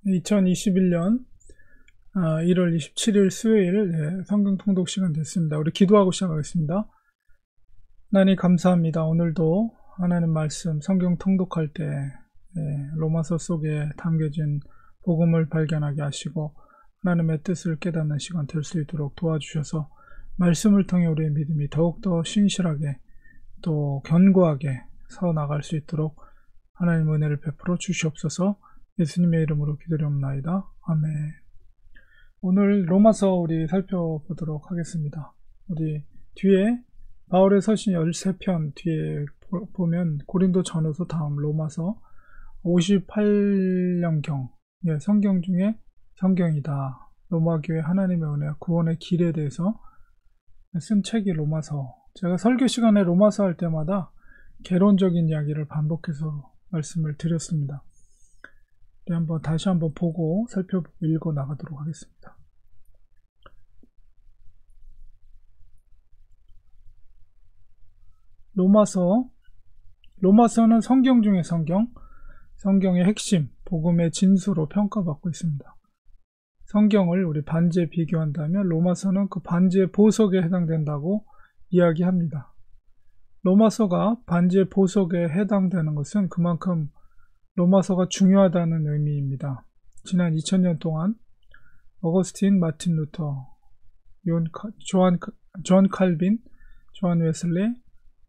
2021년 1월 27일 수요일 성경 통독 시간 됐습니다. 우리 기도하고 시작하겠습니다. 하나님 감사합니다. 오늘도 하나님 말씀 성경 통독할 때 로마서 속에 담겨진 복음을 발견하게 하시고 하나님의 뜻을 깨닫는 시간 될 수 있도록 도와주셔서 말씀을 통해 우리의 믿음이 더욱더 신실하게 또 견고하게 서 나갈 수 있도록 하나님 은혜를 베풀어 주시옵소서. 예수님의 이름으로 기도드립니다. 아멘. 오늘 로마서 우리 살펴보도록 하겠습니다. 우리 뒤에 바울의 서신 13편 뒤에 보면 고린도 전후서 다음 로마서 58년경 성경 중에 성경이다. 로마교회 하나님의 은혜 구원의 길에 대해서 쓴 책이 로마서. 제가 설교 시간에 로마서 할 때마다 개론적인 이야기를 반복해서 말씀을 드렸습니다. 다시 한번 보고 살펴보고 읽어 나가도록 하겠습니다. 로마서는 성경 중에 성경의 핵심, 복음의 진수로 평가받고 있습니다. 성경을 우리 반지에 비교한다면 로마서는 그 반지의 보석에 해당된다고 이야기합니다. 로마서가 반지의 보석에 해당되는 것은 그만큼 로마서가 중요하다는 의미입니다. 지난 2000년 동안 어거스틴, 마틴 루터, 존 칼빈, 존 웨슬리,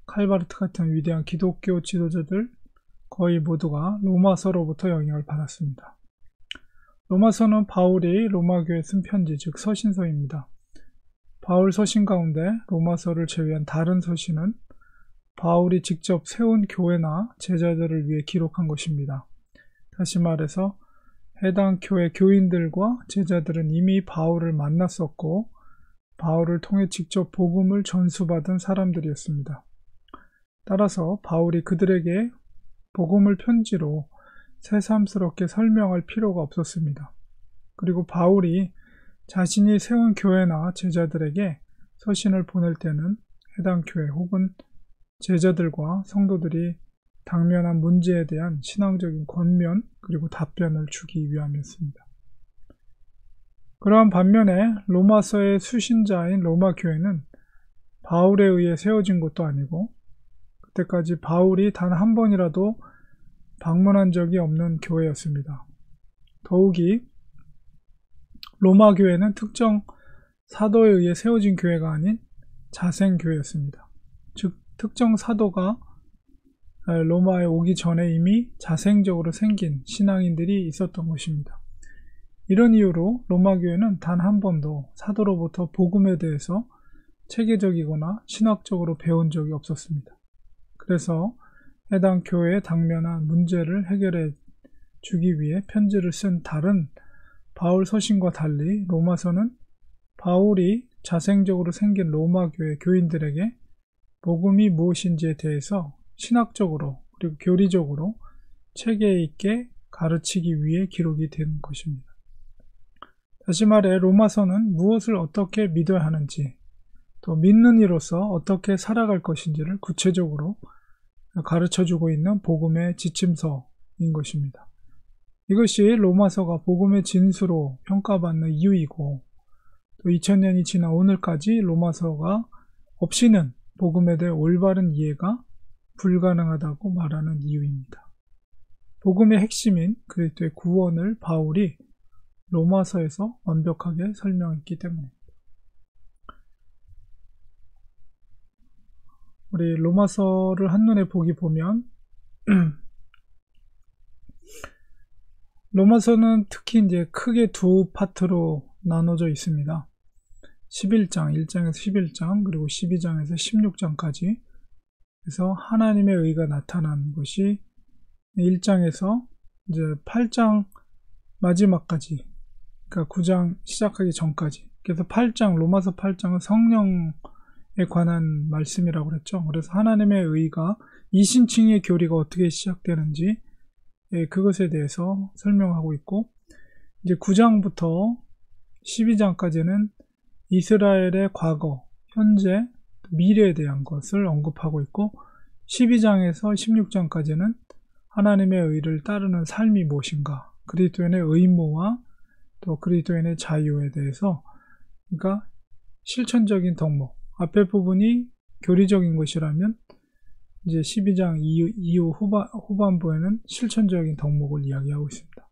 칼바르트 같은 위대한 기독교 지도자들 거의 모두가 로마서로부터 영향을 받았습니다. 로마서는 바울이 로마교에 쓴 편지, 즉 서신서입니다. 바울 서신 가운데 로마서를 제외한 다른 서신은 바울이 직접 세운 교회나 제자들을 위해 기록한 것입니다. 다시 말해서 해당 교회 교인들과 제자들은 이미 바울을 만났었고 바울을 통해 직접 복음을 전수받은 사람들이었습니다. 따라서 바울이 그들에게 복음을 편지로 새삼스럽게 설명할 필요가 없었습니다. 그리고 바울이 자신이 세운 교회나 제자들에게 서신을 보낼 때는 해당 교회 혹은 제자들과 성도들이 당면한 문제에 대한 신앙적인 권면 그리고 답변을 주기 위함이었습니다. 그러한 반면에 로마서의 수신자인 로마 교회는 바울에 의해 세워진 것도 아니고 그때까지 바울이 단 한 번이라도 방문한 적이 없는 교회였습니다. 더욱이 로마 교회는 특정 사도에 의해 세워진 교회가 아닌 자생교회였습니다. 즉 특정 사도가 로마에 오기 전에 이미 자생적으로 생긴 신앙인들이 있었던 것입니다. 이런 이유로 로마 교회는 단 한 번도 사도로부터 복음에 대해서 체계적이거나 신학적으로 배운 적이 없었습니다. 그래서 해당 교회에 당면한 문제를 해결해 주기 위해 편지를 쓴 다른 바울 서신과 달리 로마서는 바울이 자생적으로 생긴 로마 교회 교인들에게 복음이 무엇인지에 대해서 신학적으로 그리고 교리적으로 체계 있게 가르치기 위해 기록이 된 것입니다. 다시 말해 로마서는 무엇을 어떻게 믿어야 하는지 또 믿는 이로서 어떻게 살아갈 것인지를 구체적으로 가르쳐주고 있는 복음의 지침서인 것입니다. 이것이 로마서가 복음의 진수로 평가받는 이유이고 또 2000년이 지난 오늘까지 로마서가 없이는 복음에 대해 올바른 이해가 불가능하다고 말하는 이유입니다. 복음의 핵심인 그리스도의 구원을 바울이 로마서에서 완벽하게 설명했기 때문입니다. 우리 로마서를 한눈에 보기 보면 로마서는 특히 이제 크게 두 파트로 나눠져 있습니다. 11장, 1장에서 11장, 그리고 12장에서 16장까지. 그래서 하나님의 의가 나타난 것이 1장에서 이제 8장 마지막까지, 그러니까 9장 시작하기 전까지. 그래서 로마서 8장은 성령에 관한 말씀이라고 그랬죠. 그래서 하나님의 의가 이신칭의 교리가 어떻게 시작되는지 그것에 대해서 설명하고 있고, 이제 9장부터 12장까지는 이스라엘의 과거, 현재, 미래에 대한 것을 언급하고 있고 12장에서 16장까지는 하나님의 의를 따르는 삶이 무엇인가, 그리스도인의 의무와 또 그리스도인의 자유에 대해서, 그러니까 실천적인 덕목, 앞에 부분이 교리적인 것이라면 이제 12장 이후 후반부에는 실천적인 덕목을 이야기하고 있습니다.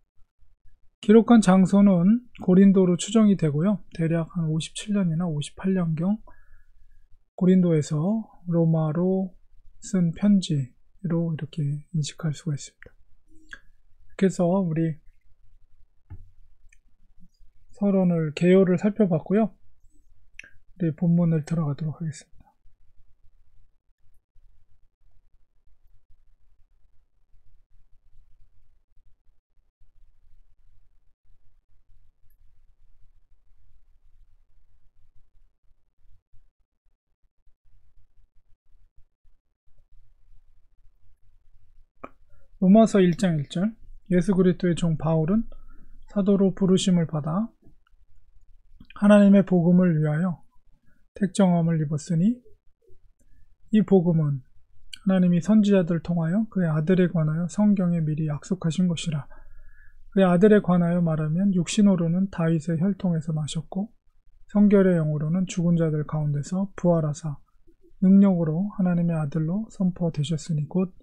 기록한 장소는 고린도로 추정이 되고요. 대략 한 57년이나 58년경 고린도에서 로마로 쓴 편지로 이렇게 인식할 수가 있습니다. 그래서 우리 서론을 개요를 살펴봤고요. 우리 본문을 들어가도록 하겠습니다. 로마서 1장 1절 예수 그리스도의 종 바울은 사도로 부르심을 받아 하나님의 복음을 위하여 택정함을 입었으니 이 복음은 하나님이 선지자들 통하여 그의 아들에 관하여 성경에 미리 약속하신 것이라. 그의 아들에 관하여 말하면 육신으로는 다윗의 혈통에서 나셨고 성결의 영으로는 죽은 자들 가운데서 부활하사 능력으로 하나님의 아들로 선포되셨으니 곧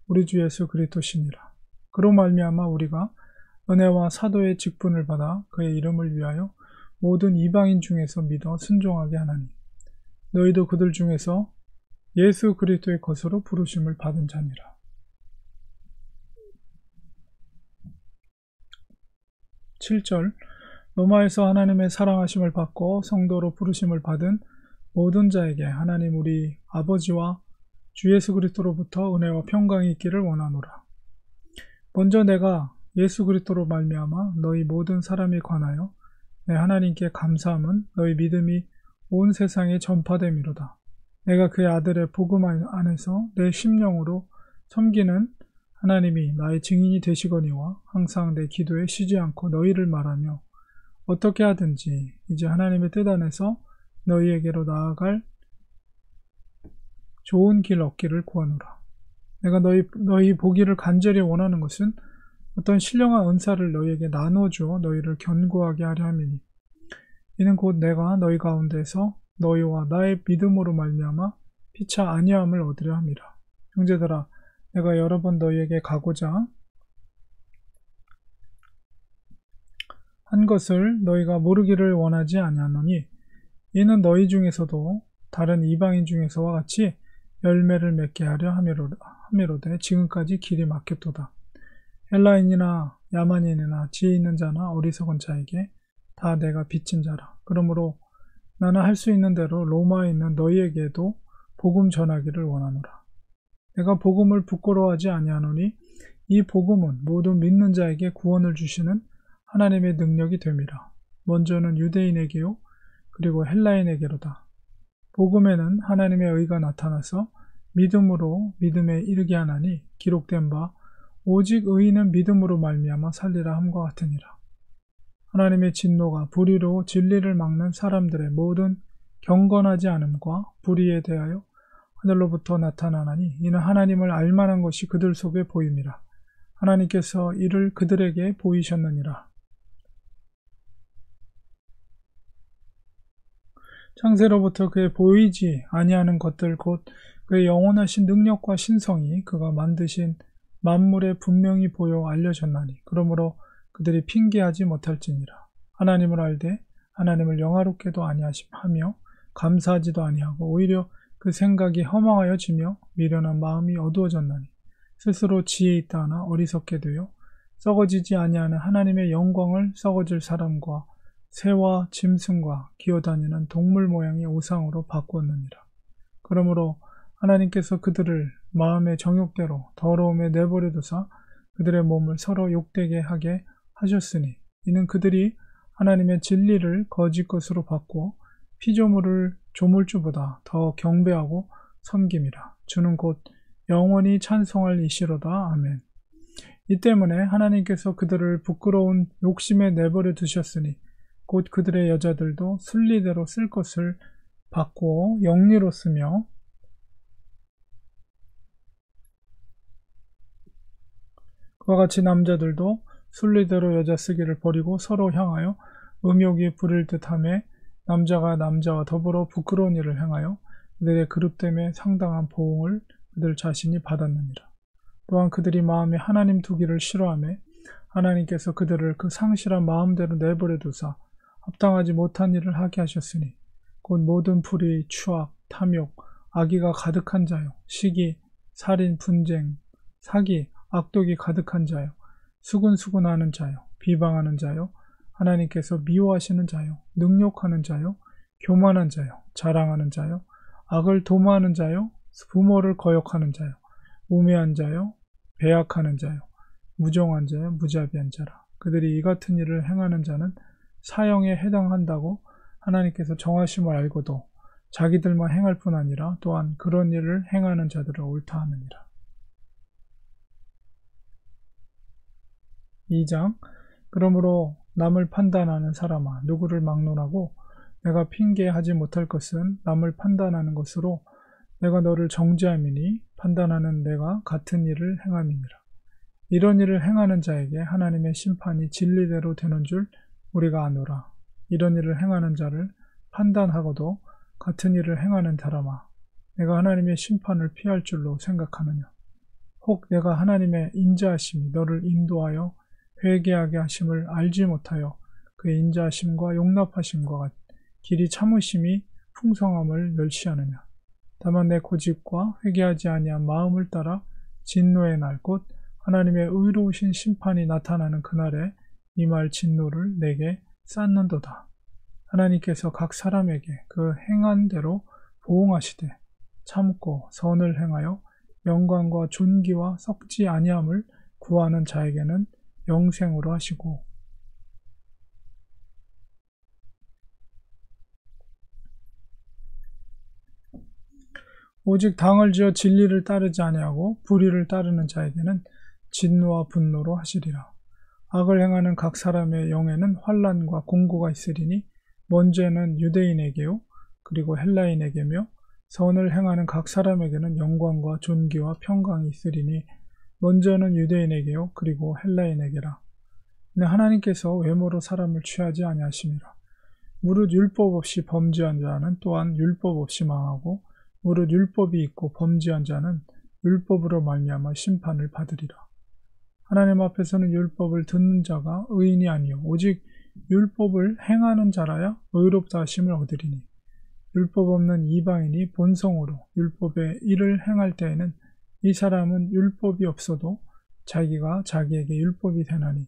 우리 주 예수 그리스도시니라. 그로 말미암아 우리가 은혜와 사도의 직분을 받아 그의 이름을 위하여 모든 이방인 중에서 믿어 순종하게 하나니 너희도 그들 중에서 예수 그리스도의 것으로 부르심을 받은 자니라. 7절 로마에서 하나님의 사랑하심을 받고 성도로 부르심을 받은 모든 자에게 하나님 우리 아버지와 주 예수 그리스도로부터 은혜와 평강이 있기를 원하노라. 먼저 내가 예수 그리스도로 말미암아 너희 모든 사람에 관하여 내 하나님께 감사함은 너희 믿음이 온 세상에 전파됨이로다. 내가 그의 아들의 복음 안에서 내 심령으로 섬기는 하나님이 나의 증인이 되시거니와 항상 내 기도에 쉬지 않고 너희를 말하며 어떻게 하든지 이제 하나님의 뜻 안에서 너희에게로 나아갈 좋은 길 얻기를 구하노라. 내가 너희 보기를 간절히 원하는 것은 어떤 신령한 은사를 너희에게 나눠주어 너희를 견고하게 하려 함이니 이는 곧 내가 너희 가운데서 너희와 나의 믿음으로 말미암아 피차 아니함을 얻으려 함이라. 형제들아 내가 여러 번 너희에게 가고자 한 것을 너희가 모르기를 원하지 아니하노니 이는 너희 중에서도 다른 이방인 중에서와 같이 열매를 맺게 하려 함이로되 지금까지 길이 막혔도다. 헬라인이나 야만인이나 지혜 있는 자나 어리석은 자에게 다 내가 빚진 자라. 그러므로 나는 할 수 있는 대로 로마에 있는 너희에게도 복음 전하기를 원하노라. 내가 복음을 부끄러워하지 아니하노니 이 복음은 모든 믿는 자에게 구원을 주시는 하나님의 능력이 됨이라. 먼저는 유대인에게요 그리고 헬라인에게로다. 복음에는 하나님의 의가 나타나서 믿음으로 믿음에 이르게 하나니 기록된 바 오직 의인은 믿음으로 말미암아 살리라 함과 같으니라. 하나님의 진노가 불의로 진리를 막는 사람들의 모든 경건하지 않음과 불의에 대하여 하늘로부터 나타나나니 이는 하나님을 알만한 것이 그들 속에 보임이라. 하나님께서 이를 그들에게 보이셨느니라. 창세로부터 그의 보이지 아니하는 것들 곧 그의 영원하신 능력과 신성이 그가 만드신 만물에 분명히 보여 알려졌나니 그러므로 그들이 핑계하지 못할지니라. 하나님을 알되 하나님을 영화롭게도 아니하며 감사하지도 아니하고 오히려 그 생각이 허망하여지며 미련한 마음이 어두워졌나니 스스로 지혜 있다 하나 어리석게 되어 썩어지지 아니하는 하나님의 영광을 썩어질 사람과 새와 짐승과 기어다니는 동물 모양의 우상으로 바꾸었느니라. 그러므로 하나님께서 그들을 마음의 정욕대로 더러움에 내버려 두사 그들의 몸을 서로 욕되게 하게 하셨으니 이는 그들이 하나님의 진리를 거짓 것으로 바꾸어 피조물을 조물주보다 더 경배하고 섬김이라. 주는 곧 영원히 찬송할 이시로다. 아멘. 이 때문에 하나님께서 그들을 부끄러운 욕심에 내버려 두셨으니 곧 그들의 여자들도 순리대로 쓸 것을 바꾸어 영리로 쓰며 그와 같이 남자들도 순리대로 여자 쓰기를 버리고 서로 향하여 음욕이 부릴 듯하며 남자가 남자와 더불어 부끄러운 일을 행하여 그들의 그릇됨에 상당한 보응을 그들 자신이 받았느니라. 또한 그들이 마음에 하나님 두기를 싫어하며 하나님께서 그들을 그 상실한 마음대로 내버려 두사 합당하지 못한 일을 하게 하셨으니 곧 모든 불의, 추악, 탐욕, 악의가 가득한 자요, 시기, 살인, 분쟁, 사기, 악독이 가득한 자요, 수군수군하는 자요, 비방하는 자요, 하나님께서 미워하시는 자요, 능욕하는 자요, 교만한 자요, 자랑하는 자요, 악을 도모하는 자요, 부모를 거역하는 자요, 우매한 자요, 배약하는 자요, 무정한 자요, 무자비한 자라. 그들이 이 같은 일을 행하는 자는 사형에 해당한다고 하나님께서 정하심을 알고도 자기들만 행할 뿐 아니라 또한 그런 일을 행하는 자들을 옳다 하느니라. 2장. 그러므로 남을 판단하는 사람아, 누구를 막론하고 내가 핑계하지 못할 것은 남을 판단하는 것으로 내가 너를 정죄함이니 판단하는 내가 같은 일을 행함이니라. 이런 일을 행하는 자에게 하나님의 심판이 진리대로 되는 줄 우리가 아노라. 이런 일을 행하는 자를 판단하고도 같은 일을 행하는 사람아, 내가 하나님의 심판을 피할 줄로 생각하느냐. 혹 내가 하나님의 인자하심이 너를 인도하여 회개하게 하심을 알지 못하여 그의 인자하심과 용납하심과 길이 참으심이 풍성함을 멸시하느냐. 다만 내 고집과 회개하지 아니한 마음을 따라 진노의 날 곧 하나님의 의로우신 심판이 나타나는 그날에 임할 진노를 내게 쌓는도다. 하나님께서 각 사람에게 그 행한 대로 보응하시되 참고 선을 행하여 영광과 존귀와 썩지 아니함을 구하는 자에게는 영생으로 하시고, 오직 당을 지어 진리를 따르지 아니하고 불의를 따르는 자에게는 진노와 분노로 하시리라. 악을 행하는 각 사람의 영에는 환난과 공고가 있으리니 먼저는 유대인에게요 그리고 헬라인에게며 선을 행하는 각 사람에게는 영광과 존귀와 평강이 있으리니 먼저는 유대인에게요 그리고 헬라인에게라. 근데 하나님께서 외모로 사람을 취하지 아니하심이라. 무릇 율법 없이 범죄한 자는 또한 율법 없이 망하고 무릇 율법이 있고 범죄한 자는 율법으로 말미암아 심판을 받으리라. 하나님 앞에서는 율법을 듣는 자가 의인이 아니요 오직 율법을 행하는 자라야 의롭다 하심을 얻으리니 율법 없는 이방인이 본성으로 율법의 일을 행할 때에는 이 사람은 율법이 없어도 자기가 자기에게 율법이 되나니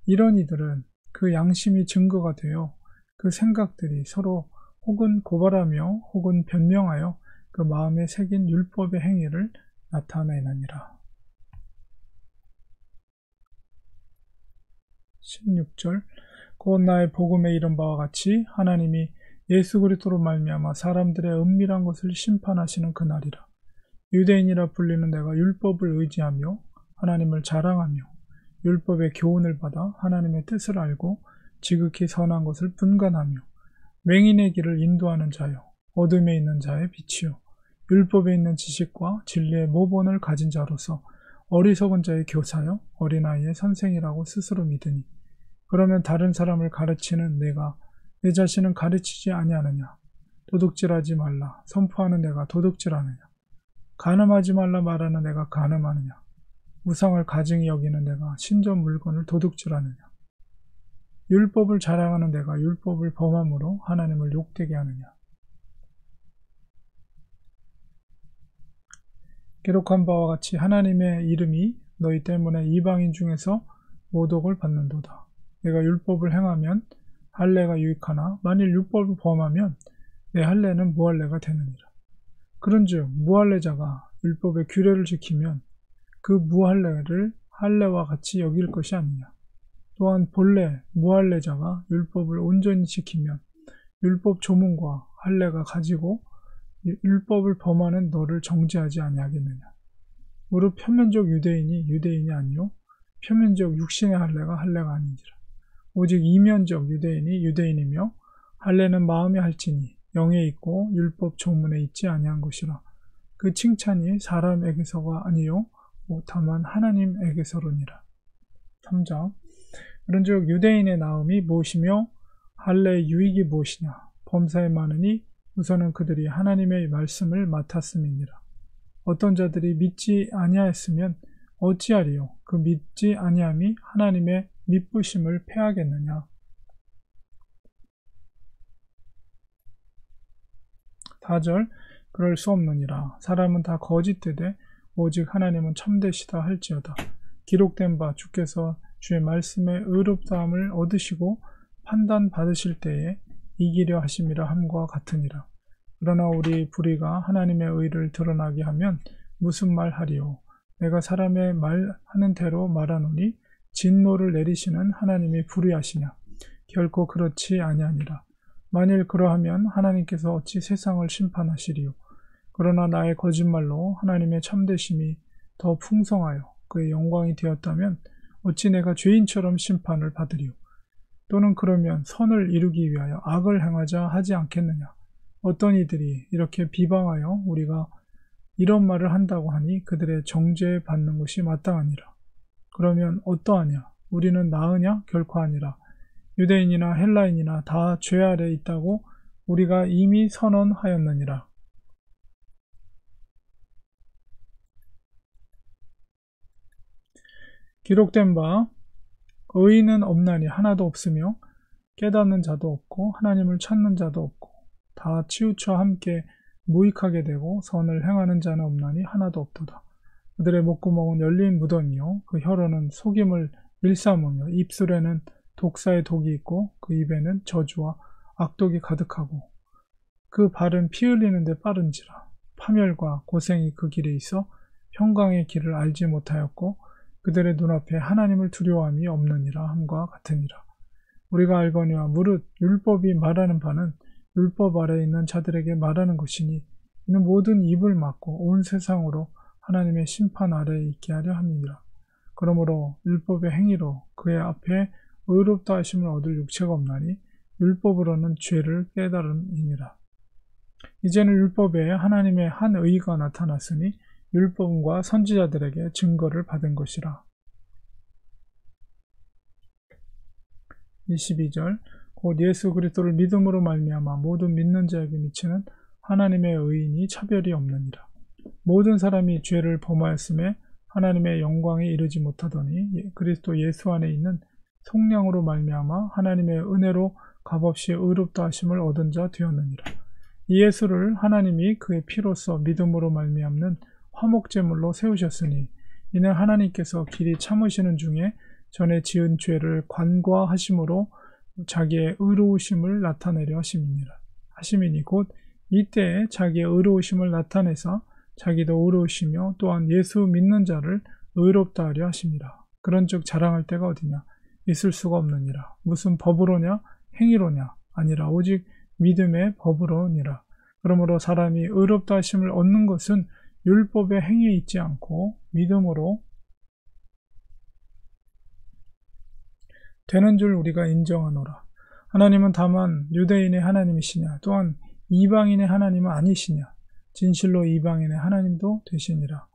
이런 이들은 그 양심이 증거가 되어 그 생각들이 서로 혹은 고발하며 혹은 변명하여 그 마음에 새긴 율법의 행위를 나타내느니라. 16절. 곧 나의 복음에 이른 바와 같이 하나님이 예수 그리스도로 말미암아 사람들의 은밀한 것을 심판하시는 그날이라. 유대인이라 불리는 내가 율법을 의지하며 하나님을 자랑하며 율법의 교훈을 받아 하나님의 뜻을 알고 지극히 선한 것을 분간하며 맹인의 길을 인도하는 자요 어둠에 있는 자의 빛이요 율법에 있는 지식과 진리의 모본을 가진 자로서 어리석은 자의 교사요 어린아이의 선생이라고 스스로 믿으니 그러면 다른 사람을 가르치는 내가 내 자신은 가르치지 아니하느냐. 도둑질하지 말라 선포하는 내가 도둑질하느냐. 간음하지 말라 말하는 내가 간음하느냐. 우상을 가증히 여기는 내가 신전 물건을 도둑질하느냐. 율법을 자랑하는 내가 율법을 범함으로 하나님을 욕되게 하느냐. 기록한 바와 같이 하나님의 이름이 너희 때문에 이방인 중에서 모독을 받는도다. 내가 율법을 행하면 할례가 유익하나 만일 율법을 범하면 내 할례는 무할례가 되느니라. 그런즉 무할례자가 율법의 규례를 지키면 그 무할례를 할례와 같이 여길 것이 아니냐. 또한 본래 무할례자가 율법을 온전히 지키면 율법 조문과 할례가 가지고 율법을 범하는 너를 정죄하지 아니하겠느냐. 무릇 표면적 유대인이 유대인이 아니요 표면적 육신의 할례가 할례가 아닌지라. 오직 이면적 유대인이 유대인이며 할례는 마음에 할지니 영에 있고 율법 조문에 있지 아니한 것이라. 그 칭찬이 사람에게서가 아니요 다만 하나님에게서로니라. 3장. 그런즉 유대인의 나음이 무엇이며 할례의 유익이 무엇이냐. 범사에 많으니 우선은 그들이 하나님의 말씀을 맡았음이니라. 어떤 자들이 믿지 아니하였으면 어찌하리요. 그 믿지 아니함이 하나님의 믿부심을 패하겠느냐. 4절 그럴 수 없느니라. 사람은 다 거짓되되 오직 하나님은 참되시다 할지어다. 기록된 바 주께서 주의 말씀에 의롭다함을 얻으시고 판단 받으실 때에 이기려 하심이라 함과 같으니라. 그러나 우리 불의가 하나님의 의를 드러나게 하면 무슨 말 하리요. 내가 사람의 말하는 대로 말하노니 진노를 내리시는 하나님이 불의하시냐. 결코 그렇지 아니하니라. 만일 그러하면 하나님께서 어찌 세상을 심판하시리요. 그러나 나의 거짓말로 하나님의 참되심이 더 풍성하여 그의 영광이 되었다면 어찌 내가 죄인처럼 심판을 받으리요. 또는 그러면 선을 이루기 위하여 악을 행하자 하지 않겠느냐. 어떤 이들이 이렇게 비방하여 우리가 이런 말을 한다고 하니 그들의 정죄에 받는 것이 마땅하니라. 그러면 어떠하냐? 우리는 나으냐? 결코 아니라. 유대인이나 헬라인이나 다 죄 아래 있다고 우리가 이미 선언하였느니라. 기록된 바 의인은 없나니 하나도 없으며 깨닫는 자도 없고 하나님을 찾는 자도 없고 다 치우쳐 함께 무익하게 되고 선을 행하는 자는 없나니 하나도 없도다. 그들의 목구멍은 열린 무덤이요 그 혀로는 속임을 일삼으며 입술에는 독사의 독이 있고 그 입에는 저주와 악독이 가득하고 그 발은 피 흘리는데 빠른지라. 파멸과 고생이 그 길에 있어 평강의 길을 알지 못하였고 그들의 눈앞에 하나님을 두려워함이 없느니라 함과 같으니라. 우리가 알거니와 무릇 율법이 말하는 바는 율법 아래에 있는 자들에게 말하는 것이니 이는 모든 입을 막고 온 세상으로 하나님의 심판 아래에 있게 하려 함이니라. 그러므로 율법의 행위로 그의 앞에 의롭다 하심을 얻을 육체가 없나니 율법으로는 죄를 깨달음이니라. 이제는 율법에 하나님의 한 의가 나타났으니 율법과 선지자들에게 증거를 받은 것이라. 22절 곧 예수 그리스도를 믿음으로 말미암아 모든 믿는 자에게 미치는 하나님의 의인이 차별이 없느니라. 모든 사람이 죄를 범하였음에 하나님의 영광에 이르지 못하더니 그리스도 예수 안에 있는 성령으로 말미암아 하나님의 은혜로 값없이 의롭다 하심을 얻은 자 되었느니라. 이 예수를 하나님이 그의 피로써 믿음으로 말미암는 화목제물로 세우셨으니 이는 하나님께서 길이 참으시는 중에 전에 지은 죄를 관과하심으로 자기의 의로우심을 나타내려 하심이니 곧 이때에 자기의 의로우심을 나타내사 자기도 의로우시며 또한 예수 믿는 자를 의롭다 하려 하심이라. 그런즉 자랑할 때가 어디냐? 있을 수가 없느니라. 무슨 법으로냐? 행위로냐? 아니라 오직 믿음의 법으로니라. 그러므로 사람이 의롭다 하심을 얻는 것은 율법의 행위에 있지 않고 믿음으로 되는 줄 우리가 인정하노라. 하나님은 다만 유대인의 하나님이시냐? 또한 이방인의 하나님은 아니시냐? 진실로 이방인의 하나님도 되시니라.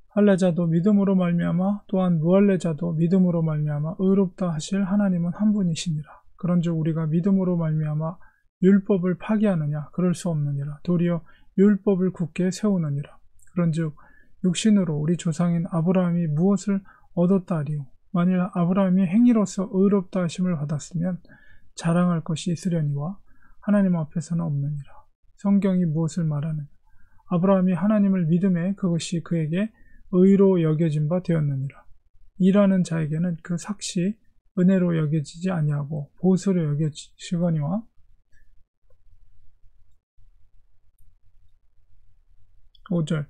할례자도 믿음으로 말미암아 또한 무할례자도 믿음으로 말미암아 의롭다 하실 하나님은 한 분이시니라. 그런즉 우리가 믿음으로 말미암아 율법을 파기하느냐? 그럴 수 없느니라. 도리어 율법을 굳게 세우느니라. 그런즉 육신으로 우리 조상인 아브라함이 무엇을 얻었다 하리요? 만일 아브라함이 행위로서 의롭다 하심을 받았으면 자랑할 것이 있으려니와 하나님 앞에서는 없느니라. 성경이 무엇을 말하느냐? 아브라함이 하나님을 믿음에 그것이 그에게 의로 여겨진 바 되었느니라. 일하는 자에게는 그 삭시 은혜로 여겨지지 아니하고 보수로 여겨지거니와 5절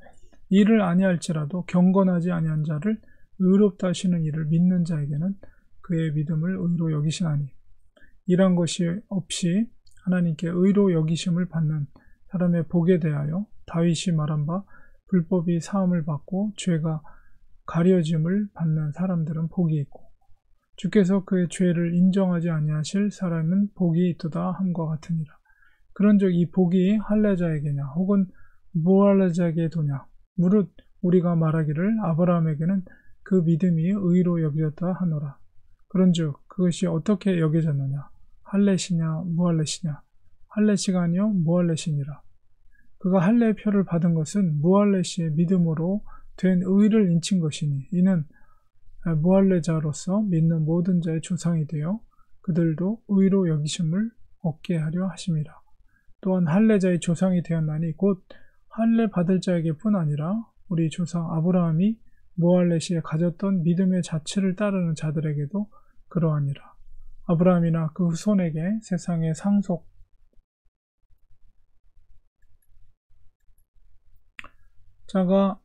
일을 아니할지라도 경건하지 아니한 자를 의롭다 하시는 이를 믿는 자에게는 그의 믿음을 의로 여기시나니 이런 것이 없이 하나님께 의로 여기심을 받는 사람의 복에 대하여 다윗이 말한 바 불법이 사함을 받고 죄가 가려짐을 받는 사람들은 복이 있고 주께서 그의 죄를 인정하지 아니하실 사람은 복이 있도다 함과 같으니라. 그런즉 이 복이 할례자에게냐 혹은 무할례자에게 도냐? 무릇 우리가 말하기를 아브라함에게는 그 믿음이 의로 여겨졌다 하노라. 그런즉 그것이 어떻게 여겨졌느냐? 할례시냐 무할례시냐? 할례시가 아니요 무할례시니라. 그가 할례의 표를 받은 것은 무할례시의 믿음으로 된 의를 인친 것이니 이는 무할례자로서 믿는 모든 자의 조상이 되어 그들도 의로 여기심을 얻게 하려 하심이라. 또한 할례자의 조상이 되었나니 곧 할례 받을 자에게뿐 아니라 우리 조상 아브라함이 무할례시에 가졌던 믿음의 자체를 따르는 자들에게도 그러하니라. 아브라함이나 그 후손에게 세상의 상속자가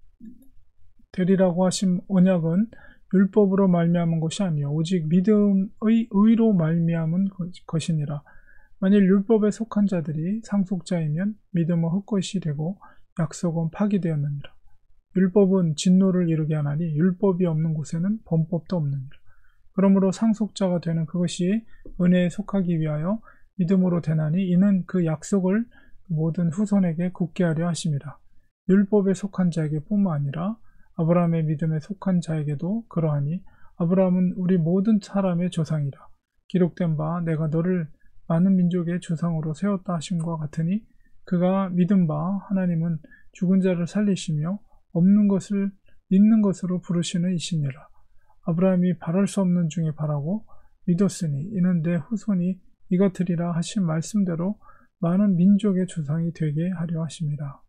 되리라고 하신 언약은 율법으로 말미암은 것이 아니요 오직 믿음의 의로 말미암은 것이니라. 만일 율법에 속한 자들이 상속자이면 믿음은 헛것이 되고 약속은 파기되었느니라. 율법은 진노를 이루게 하나니 율법이 없는 곳에는 범법도 없느니라. 그러므로 상속자가 되는 그것이 은혜에 속하기 위하여 믿음으로 되나니 이는 그 약속을 모든 후손에게 굳게 하려 하심이라. 율법에 속한 자에게 뿐만 아니라 아브라함의 믿음에 속한 자에게도 그러하니 아브라함은 우리 모든 사람의 조상이라. 기록된 바 내가 너를 많은 민족의 조상으로 세웠다 하심과 같으니 그가 믿은 바 하나님은 죽은 자를 살리시며 없는 것을 있는 것으로 부르시는 이시니라. 아브라함이 바랄 수 없는 중에 바라고 믿었으니 이는 내 후손이 이같으리라 하신 말씀대로 많은 민족의 조상이 되게 하려 하십니다.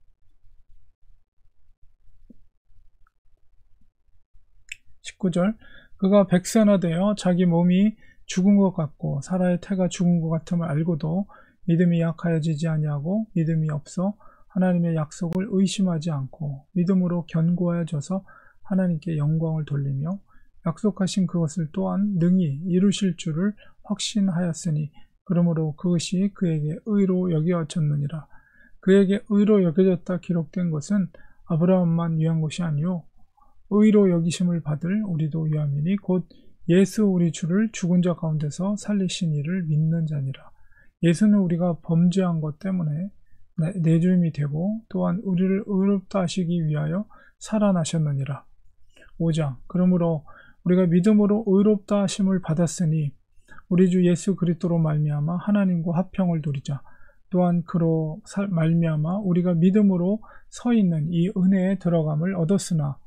19절 그가 백세나 되어 자기 몸이 죽은 것 같고 사라의 태가 죽은 것 같음을 알고도 믿음이 약하여지지 아니하고 믿음이 없어 하나님의 약속을 의심하지 않고 믿음으로 견고하여져서 하나님께 영광을 돌리며 약속하신 그것을 또한 능히 이루실 줄을 확신하였으니 그러므로 그것이 그에게 의로 여겨졌느니라. 그에게 의로 여겨졌다 기록된 것은 아브라함만 위한 것이 아니요 의로 여기심을 받을 우리도 위함이니 곧 예수 우리 주를 죽은 자 가운데서 살리신 이를 믿는 자니라. 예수는 우리가 범죄한 것 때문에 내주임이 되고 또한 우리를 의롭다 하시기 위하여 살아나셨느니라. 5장 그러므로 우리가 믿음으로 의롭다 하심을 받았으니 우리 주 예수 그리스도로 말미암아 하나님과 화평을 누리자. 또한 그로 말미암아 우리가 믿음으로 서 있는 이 은혜에 들어감을 얻었으나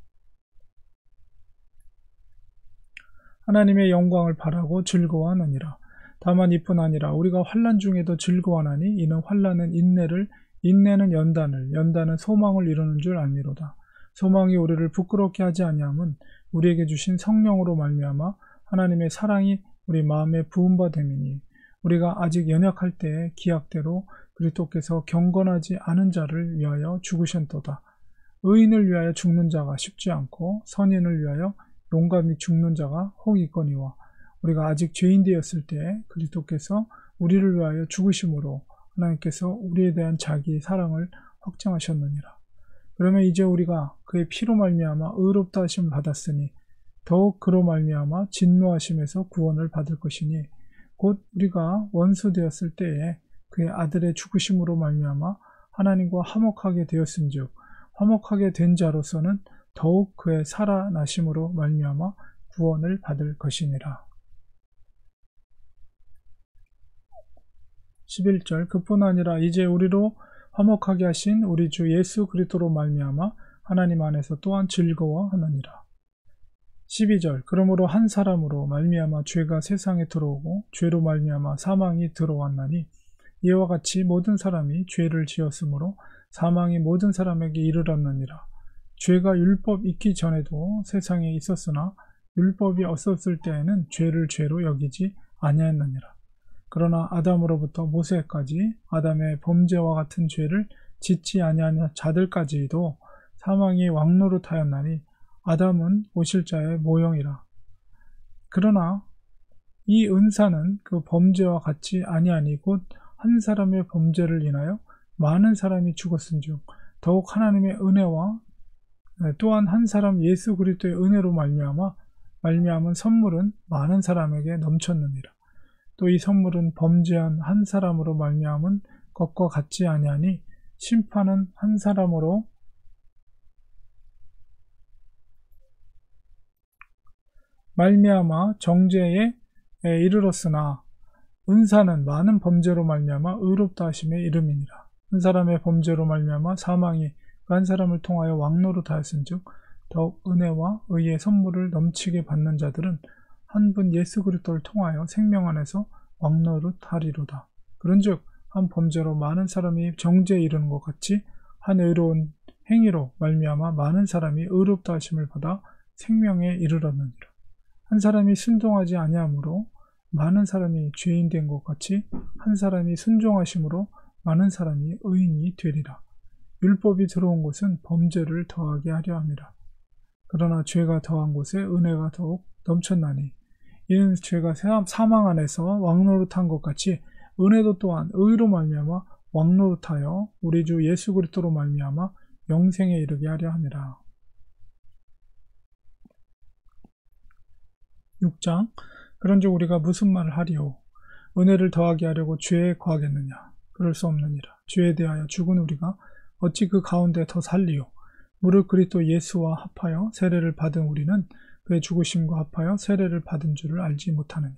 하나님의 영광을 바라고 즐거워하느니라. 다만 이뿐 아니라 우리가 환난 중에도 즐거워하나니 이는 환난은 인내를 인내는 연단을 연단은 소망을 이루는 줄 알미로다. 소망이 우리를 부끄럽게 하지 아니함은 우리에게 주신 성령으로 말미암아 하나님의 사랑이 우리 마음에 부은 바 됨이니 우리가 아직 연약할 때에 기약대로 그리스도께서 경건하지 않은 자를 위하여 죽으셨도다. 의인을 위하여 죽는 자가 쉽지 않고 선인을 위하여 용감히 죽는 자가 혹 있거니와 우리가 아직 죄인 되었을 때에 그리스도께서 우리를 위하여 죽으심으로 하나님께서 우리에 대한 자기의 사랑을 확증하셨느니라. 그러면 이제 우리가 그의 피로 말미암아 의롭다 하심을 받았으니 더욱 그로 말미암아 진노하심에서 구원을 받을 것이니 곧 우리가 원수 되었을 때에 그의 아들의 죽으심으로 말미암아 하나님과 화목하게 되었은즉 화목하게 된 자로서는 더욱 그의 살아나심으로 말미암아 구원을 받을 것이니라. 11절 그뿐 아니라 이제 우리로 화목하게 하신 우리 주 예수 그리스도로 말미암아 하나님 안에서 또한 즐거워하느니라. 12절 그러므로 한 사람으로 말미암아 죄가 세상에 들어오고 죄로 말미암아 사망이 들어왔나니 이와 같이 모든 사람이 죄를 지었으므로 사망이 모든 사람에게 이르렀느니라. 죄가 율법 있기 전에도 세상에 있었으나 율법이 없었을 때에는 죄를 죄로 여기지 아니하였느니라. 그러나 아담으로부터 모세까지 아담의 범죄와 같은 죄를 짓지 아니하는 자들까지도 사망이 왕노릇하였나니 아담은 오실 자의 모형이라. 그러나 이 은사는 그 범죄와 같지 아니하니 곧 한 사람의 범죄를 인하여 많은 사람이 죽었은즉 더욱 하나님의 은혜와 또한 한 사람 예수 그리스도의 은혜로 말미암은 선물은 많은 사람에게 넘쳤느니라. 또 이 선물은 범죄한 한 사람으로 말미암은 것과 같지 아니하니 심판은 한 사람으로 말미암아 정죄에 이르렀으나 은사는 많은 범죄로 말미암아 의롭다 하심의 이름이니라. 한 사람의 범죄로 말미암아 사망이 한 사람을 통하여 왕노릇하였은즉 더욱 은혜와 의의 선물을 넘치게 받는 자들은 한 분 예수 그리스도를 통하여 생명 안에서 왕노릇하리로다. 그런즉 한 범죄로 많은 사람이 정죄에 이르는 것 같이 한 의로운 행위로 말미암아 많은 사람이 의롭다 하심을 받아 생명에 이르렀느니라. 한 사람이 순종하지 아니하므로 많은 사람이 죄인 된 것 같이 한 사람이 순종하심으로 많은 사람이 의인이 되리라. 율법이 들어온 곳은 범죄를 더하게 하려 함이라. 그러나 죄가 더한 곳에 은혜가 더욱 넘쳤나니 이는 죄가 사망 안에서 왕노릇한 것 같이 은혜도 또한 의로 말미암아 왕노릇하여 우리 주 예수 그리스도로 말미암아 영생에 이르게 하려 함이라. 6장. 그런즉 우리가 무슨 말을 하리요? 은혜를 더하게 하려고 죄에 거하겠느냐? 그럴 수 없느니라. 죄에 대하여 죽은 우리가 어찌 그 가운데 더 살리요? 무릇 그리스도 예수와 합하여 세례를 받은 우리는 그의 죽으심과 합하여 세례를 받은 줄을 알지 못하느냐?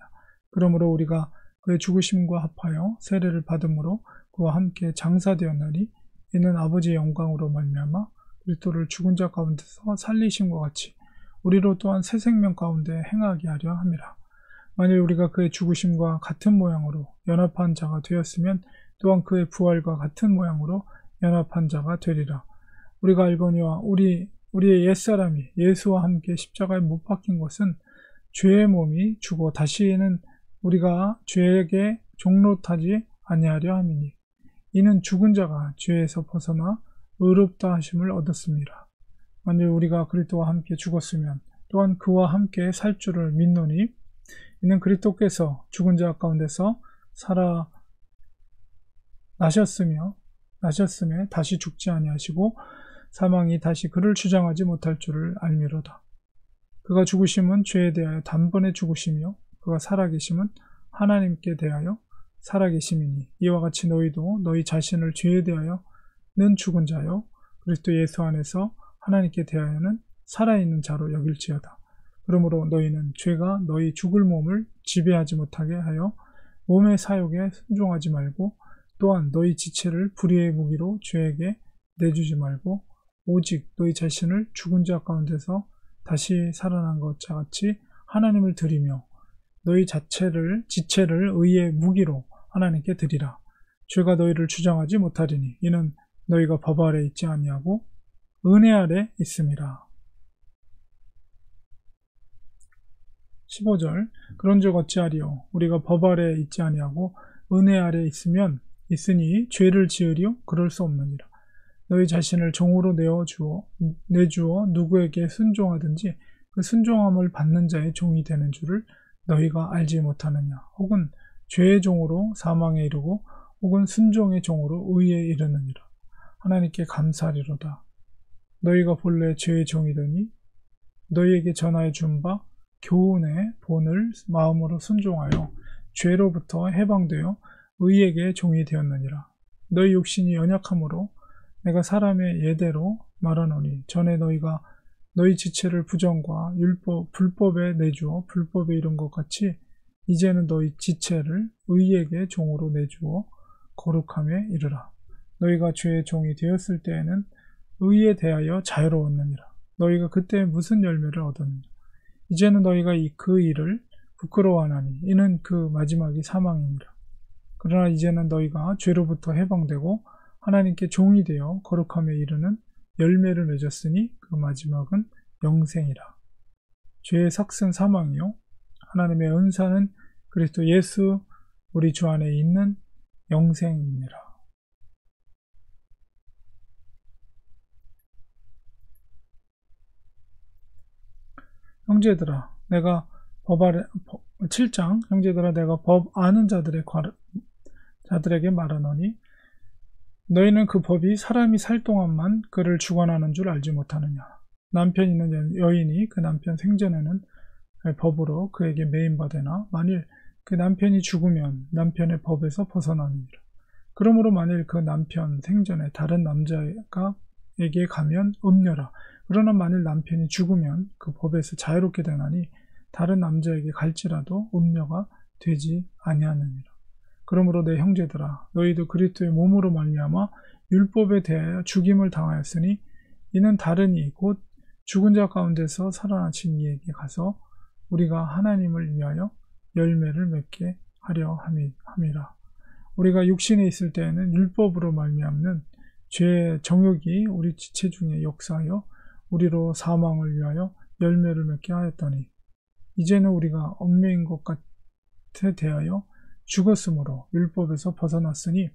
그러므로 우리가 그의 죽으심과 합하여 세례를 받음으로 그와 함께 장사되었나니 이는 아버지의 영광으로 말미암아 그리스도를 죽은 자 가운데서 살리심과 같이 우리로 또한 새 생명 가운데 행하게 하려 함이라. 만일 우리가 그의 죽으심과 같은 모양으로 연합한 자가 되었으면 또한 그의 부활과 같은 모양으로 연합한 자가 되리라. 우리가 알거니와 우리의 옛사람이 예수와 함께 십자가에 못 박힌 것은 죄의 몸이 죽어 다시는 우리가 죄에게 종노릇하지 아니하려 함이니 이는 죽은 자가 죄에서 벗어나 의롭다 하심을 얻었습니다. 만일 우리가 그리스도와 함께 죽었으면 또한 그와 함께 살 줄을 믿노니 이는 그리스도께서 죽은 자 가운데서 나셨음에 다시 죽지 아니하시고 사망이 다시 그를 주장하지 못할 줄을 알미로다. 그가 죽으심은 죄에 대하여 단번에 죽으시며 그가 살아계심은 하나님께 대하여 살아계심이니 이와 같이 너희도 너희 자신을 죄에 대하여는 죽은 자요 그리스도 예수 안에서 하나님께 대하여는 살아있는 자로 여길지어다. 그러므로 너희는 죄가 너희 죽을 몸을 지배하지 못하게 하여 몸의 사욕에 순종하지 말고 또한 너희 지체를 불의의 무기로 죄에게 내주지 말고 오직 너희 자신을 죽은 자 가운데서 다시 살아난 것과 같이 하나님을 드리며 너희 지체를 의의 무기로 하나님께 드리라. 죄가 너희를 주장하지 못하리니 이는 너희가 법 아래 있지 아니하고 은혜 아래 있음이라. 15절. 그런즉 어찌하리요? 우리가 법 아래 있지 아니하고 은혜 아래 있으니 죄를 지으리요? 그럴 수 없느니라. 너희 자신을 종으로 내주어 누구에게 순종하든지 그 순종함을 받는 자의 종이 되는 줄을 너희가 알지 못하느냐? 혹은 죄의 종으로 사망에 이르고 혹은 순종의 종으로 의에 이르느니라. 하나님께 감사하리로다. 너희가 본래 죄의 종이더니 너희에게 전하여 준 바 교훈의 본을 마음으로 순종하여 죄로부터 해방되어 의에게 종이 되었느니라. 너희 육신이 연약함으로 내가 사람의 예대로 말하노니 전에 너희가 너희 지체를 부정과 불법에 내주어 불법에 이른 것 같이 이제는 너희 지체를 의에게 종으로 내주어 거룩함에 이르라. 너희가 죄의 종이 되었을 때에는 의에 대하여 자유로웠느니라. 너희가 그때 무슨 열매를 얻었느냐. 이제는 너희가 그 일을 부끄러워하나니 이는 그 마지막이 사망이니라. 그러나 이제는 너희가 죄로부터 해방되고 하나님께 종이 되어 거룩함에 이르는 열매를 맺었으니 그 마지막은 영생이라. 죄의 삭은 사망이요 하나님의 은사는 그리스도 예수 우리 주 안에 있는 영생이니라. 형제들아 내가 7장 형제들아 내가 법 아는 자들에게 말하노니 너희는 그 법이 사람이 살 동안만 그를 주관하는 줄 알지 못하느냐. 남편 있는 여인이 그 남편 생전에는 법으로 그에게 매인받으나 만일 그 남편이 죽으면 남편의 법에서 벗어나느니라. 그러므로 만일 그 남편 생전에 다른 남자에게 가면 음녀라. 그러나 만일 남편이 죽으면 그 법에서 자유롭게 되나니 다른 남자에게 갈지라도 음녀가 되지 아니하느니라. 그러므로 내 형제들아 너희도 그리스도의 몸으로 말미암아 율법에 대하여 죽임을 당하였으니 이는 다른 곧 죽은 자 가운데서 살아나신 이에게 가서 우리가 하나님을 위하여 열매를 맺게 하려 함이라. 우리가 육신에 있을 때에는 율법으로 말미암는 죄의 정욕이 우리 지체 중에 역사하여 우리로 사망을 위하여 열매를 맺게 하였더니 이제는 우리가 얽매인 것 같에 대하여 죽었으므로 율법에서 벗어났으니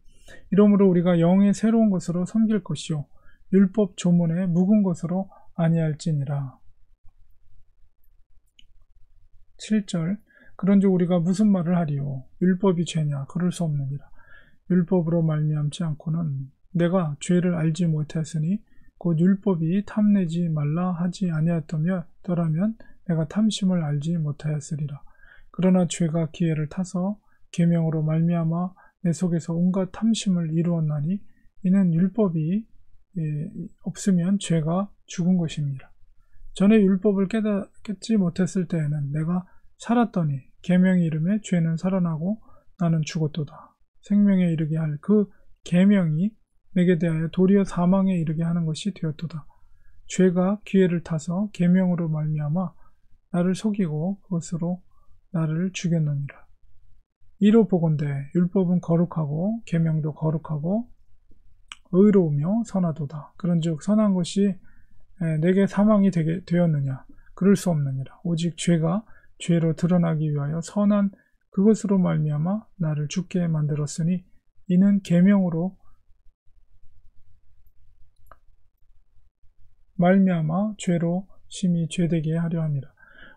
이러므로 우리가 영의 새로운 것으로 섬길 것이요 율법 조문에 묵은 것으로 아니할지니라. 7절 그런즉 우리가 무슨 말을 하리요 율법이 죄냐 그럴 수 없느니라. 율법으로 말미암지 않고는 내가 죄를 알지 못했으니 곧 율법이 탐내지 말라 하지 아니하였더라면 내가 탐심을 알지 못하였으리라. 그러나 죄가 기회를 타서 계명으로 말미암아 내 속에서 온갖 탐심을 이루었나니 이는 율법이 없으면 죄가 죽은 것입니다. 전에 율법을 깨닫지 못했을 때에는 내가 살았더니 계명이 이름에 죄는 살아나고 나는 죽었도다. 생명에 이르게 할 그 계명이 내게 대하여 도리어 사망에 이르게 하는 것이 되었도다. 죄가 기회를 타서 계명으로 말미암아 나를 속이고 그것으로 나를 죽였느니라. 이로 보건대 율법은 거룩하고 계명도 거룩하고 의로우며 선하도다. 그런즉 선한 것이 내게 사망이 되었느냐? 그럴 수 없느니라. 오직 죄가 죄로 드러나기 위하여 선한 그것으로 말미암아 나를 죽게 만들었으니 이는 계명으로 말미암아 죄로 심히 죄되게 하려 함이라.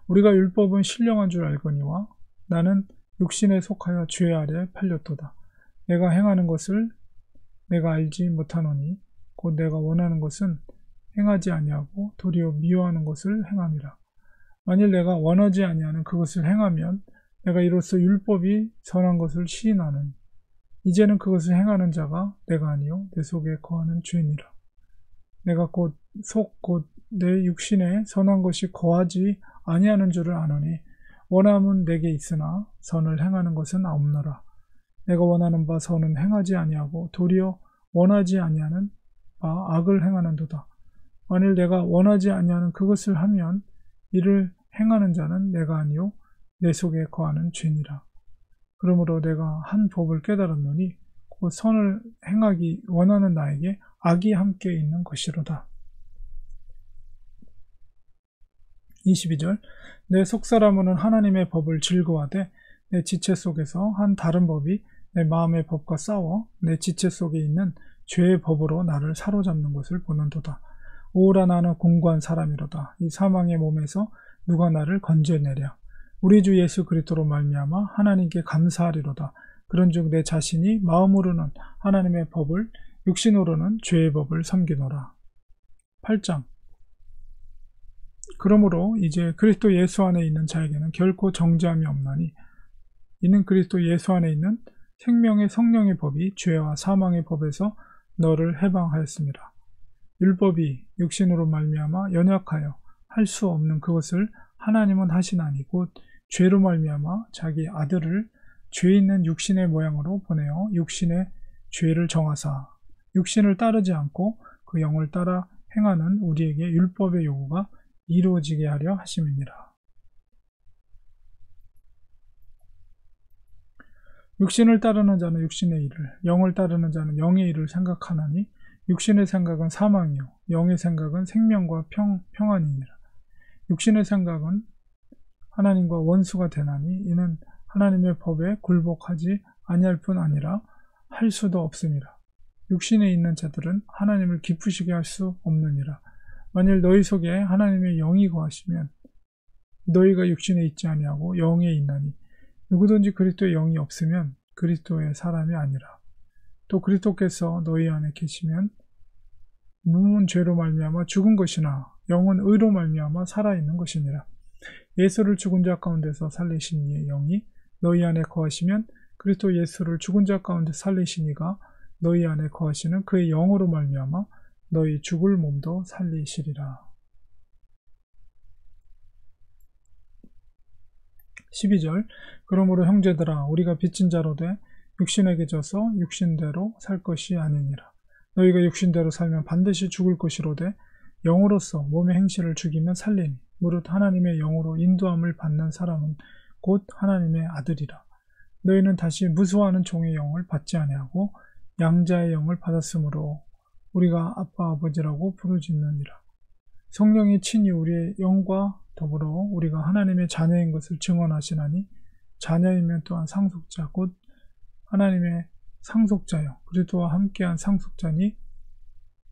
우리가 율법은 신령한 줄 알거니와 나는 육신에 속하여 죄 아래 팔렸도다. 내가 행하는 것을 내가 알지 못하노니 곧 내가 원하는 것은 행하지 아니하고 도리어 미워하는 것을 행함이라. 만일 내가 원하지 아니하는 그것을 행하면 내가 이로써 율법이 선한 것을 시인하는 이제는 그것을 행하는 자가 내가 아니요 내 속에 거하는 죄니라. 내가 곧 내 육신에 선한 것이 거하지 아니하는 줄을 아노니 원함은 내게 있으나 선을 행하는 것은 없노라. 내가 원하는 바 선은 행하지 아니하고 도리어 원하지 아니하는 바 악을 행하는도다. 만일 내가 원하지 아니하는 그것을 하면 이를 행하는 자는 내가 아니요 내 속에 거하는 죄니라. 그러므로 내가 한 법을 깨달았노니 곧 선을 행하기 원하는 나에게 악이 함께 있는 것이로다. 22절 내 속사람은 하나님의 법을 즐거워하되 내 지체 속에서 한 다른 법이 내 마음의 법과 싸워 내 지체 속에 있는 죄의 법으로 나를 사로잡는 것을 보는도다. 오라 나는 공고한 사람이로다. 이 사망의 몸에서 누가 나를 건져내랴. 우리 주 예수 그리스도로 말미암아 하나님께 감사하리로다. 그런즉 내 자신이 마음으로는 하나님의 법을 육신으로는 죄의 법을 섬기노라. 8장 그러므로 이제 그리스도 예수 안에 있는 자에게는 결코 정죄함이 없나니 이는 그리스도 예수 안에 있는 생명의 성령의 법이 죄와 사망의 법에서 너를 해방하였습니다. 율법이 육신으로 말미암아 연약하여 할 수 없는 그것을 하나님은 하시나니 곧 죄로 말미암아 자기 아들을 죄 있는 육신의 모양으로 보내어 육신의 죄를 정하사 육신을 따르지 않고 그 영을 따라 행하는 우리에게 율법의 요구가 이루어지게 하려 하심이니라. 육신을 따르는 자는 육신의 일을, 영을 따르는 자는 영의 일을 생각하나니 육신의 생각은 사망이요 영의 생각은 생명과 평안이니라. 육신의 생각은 하나님과 원수가 되나니 이는 하나님의 법에 굴복하지 아니할 뿐 아니라 할 수도 없음이라. 육신에 있는 자들은 하나님을 기쁘시게 할 수 없느니라. 만일 너희 속에 하나님의 영이 거하시면 너희가 육신에 있지 아니하고 영에 있나니 누구든지 그리스도의 영이 없으면 그리스도의 사람이 아니라. 또 그리스도께서 너희 안에 계시면 몸은 죄로 말미암아 죽은 것이나 영은 의로 말미암아 살아있는 것이니라. 예수를 죽은 자 가운데서 살리신 이의 영이 너희 안에 거하시면 그리스도 예수를 죽은 자 가운데 살리신 이가 너희 안에 거하시는 그의 영으로 말미암아 너희 죽을 몸도 살리시리라. 12절 그러므로 형제들아 우리가 빚진 자로 돼 육신에게 져서 육신대로 살 것이 아니니라. 너희가 육신대로 살면 반드시 죽을 것이로되 영으로서 몸의 행실을 죽이면 살리니 무릇 하나님의 영으로 인도함을 받는 사람은 곧 하나님의 아들이라. 너희는 다시 무수하는 종의 영을 받지 아니하고 양자의 영을 받았으므로 우리가 아빠 아버지라고 부르짖느니라. 성령이 친히 우리의 영과 더불어 우리가 하나님의 자녀인 것을 증언하시나니 자녀이면 또한 상속자 곧 하나님의 상속자요 그리스도와 함께한 상속자니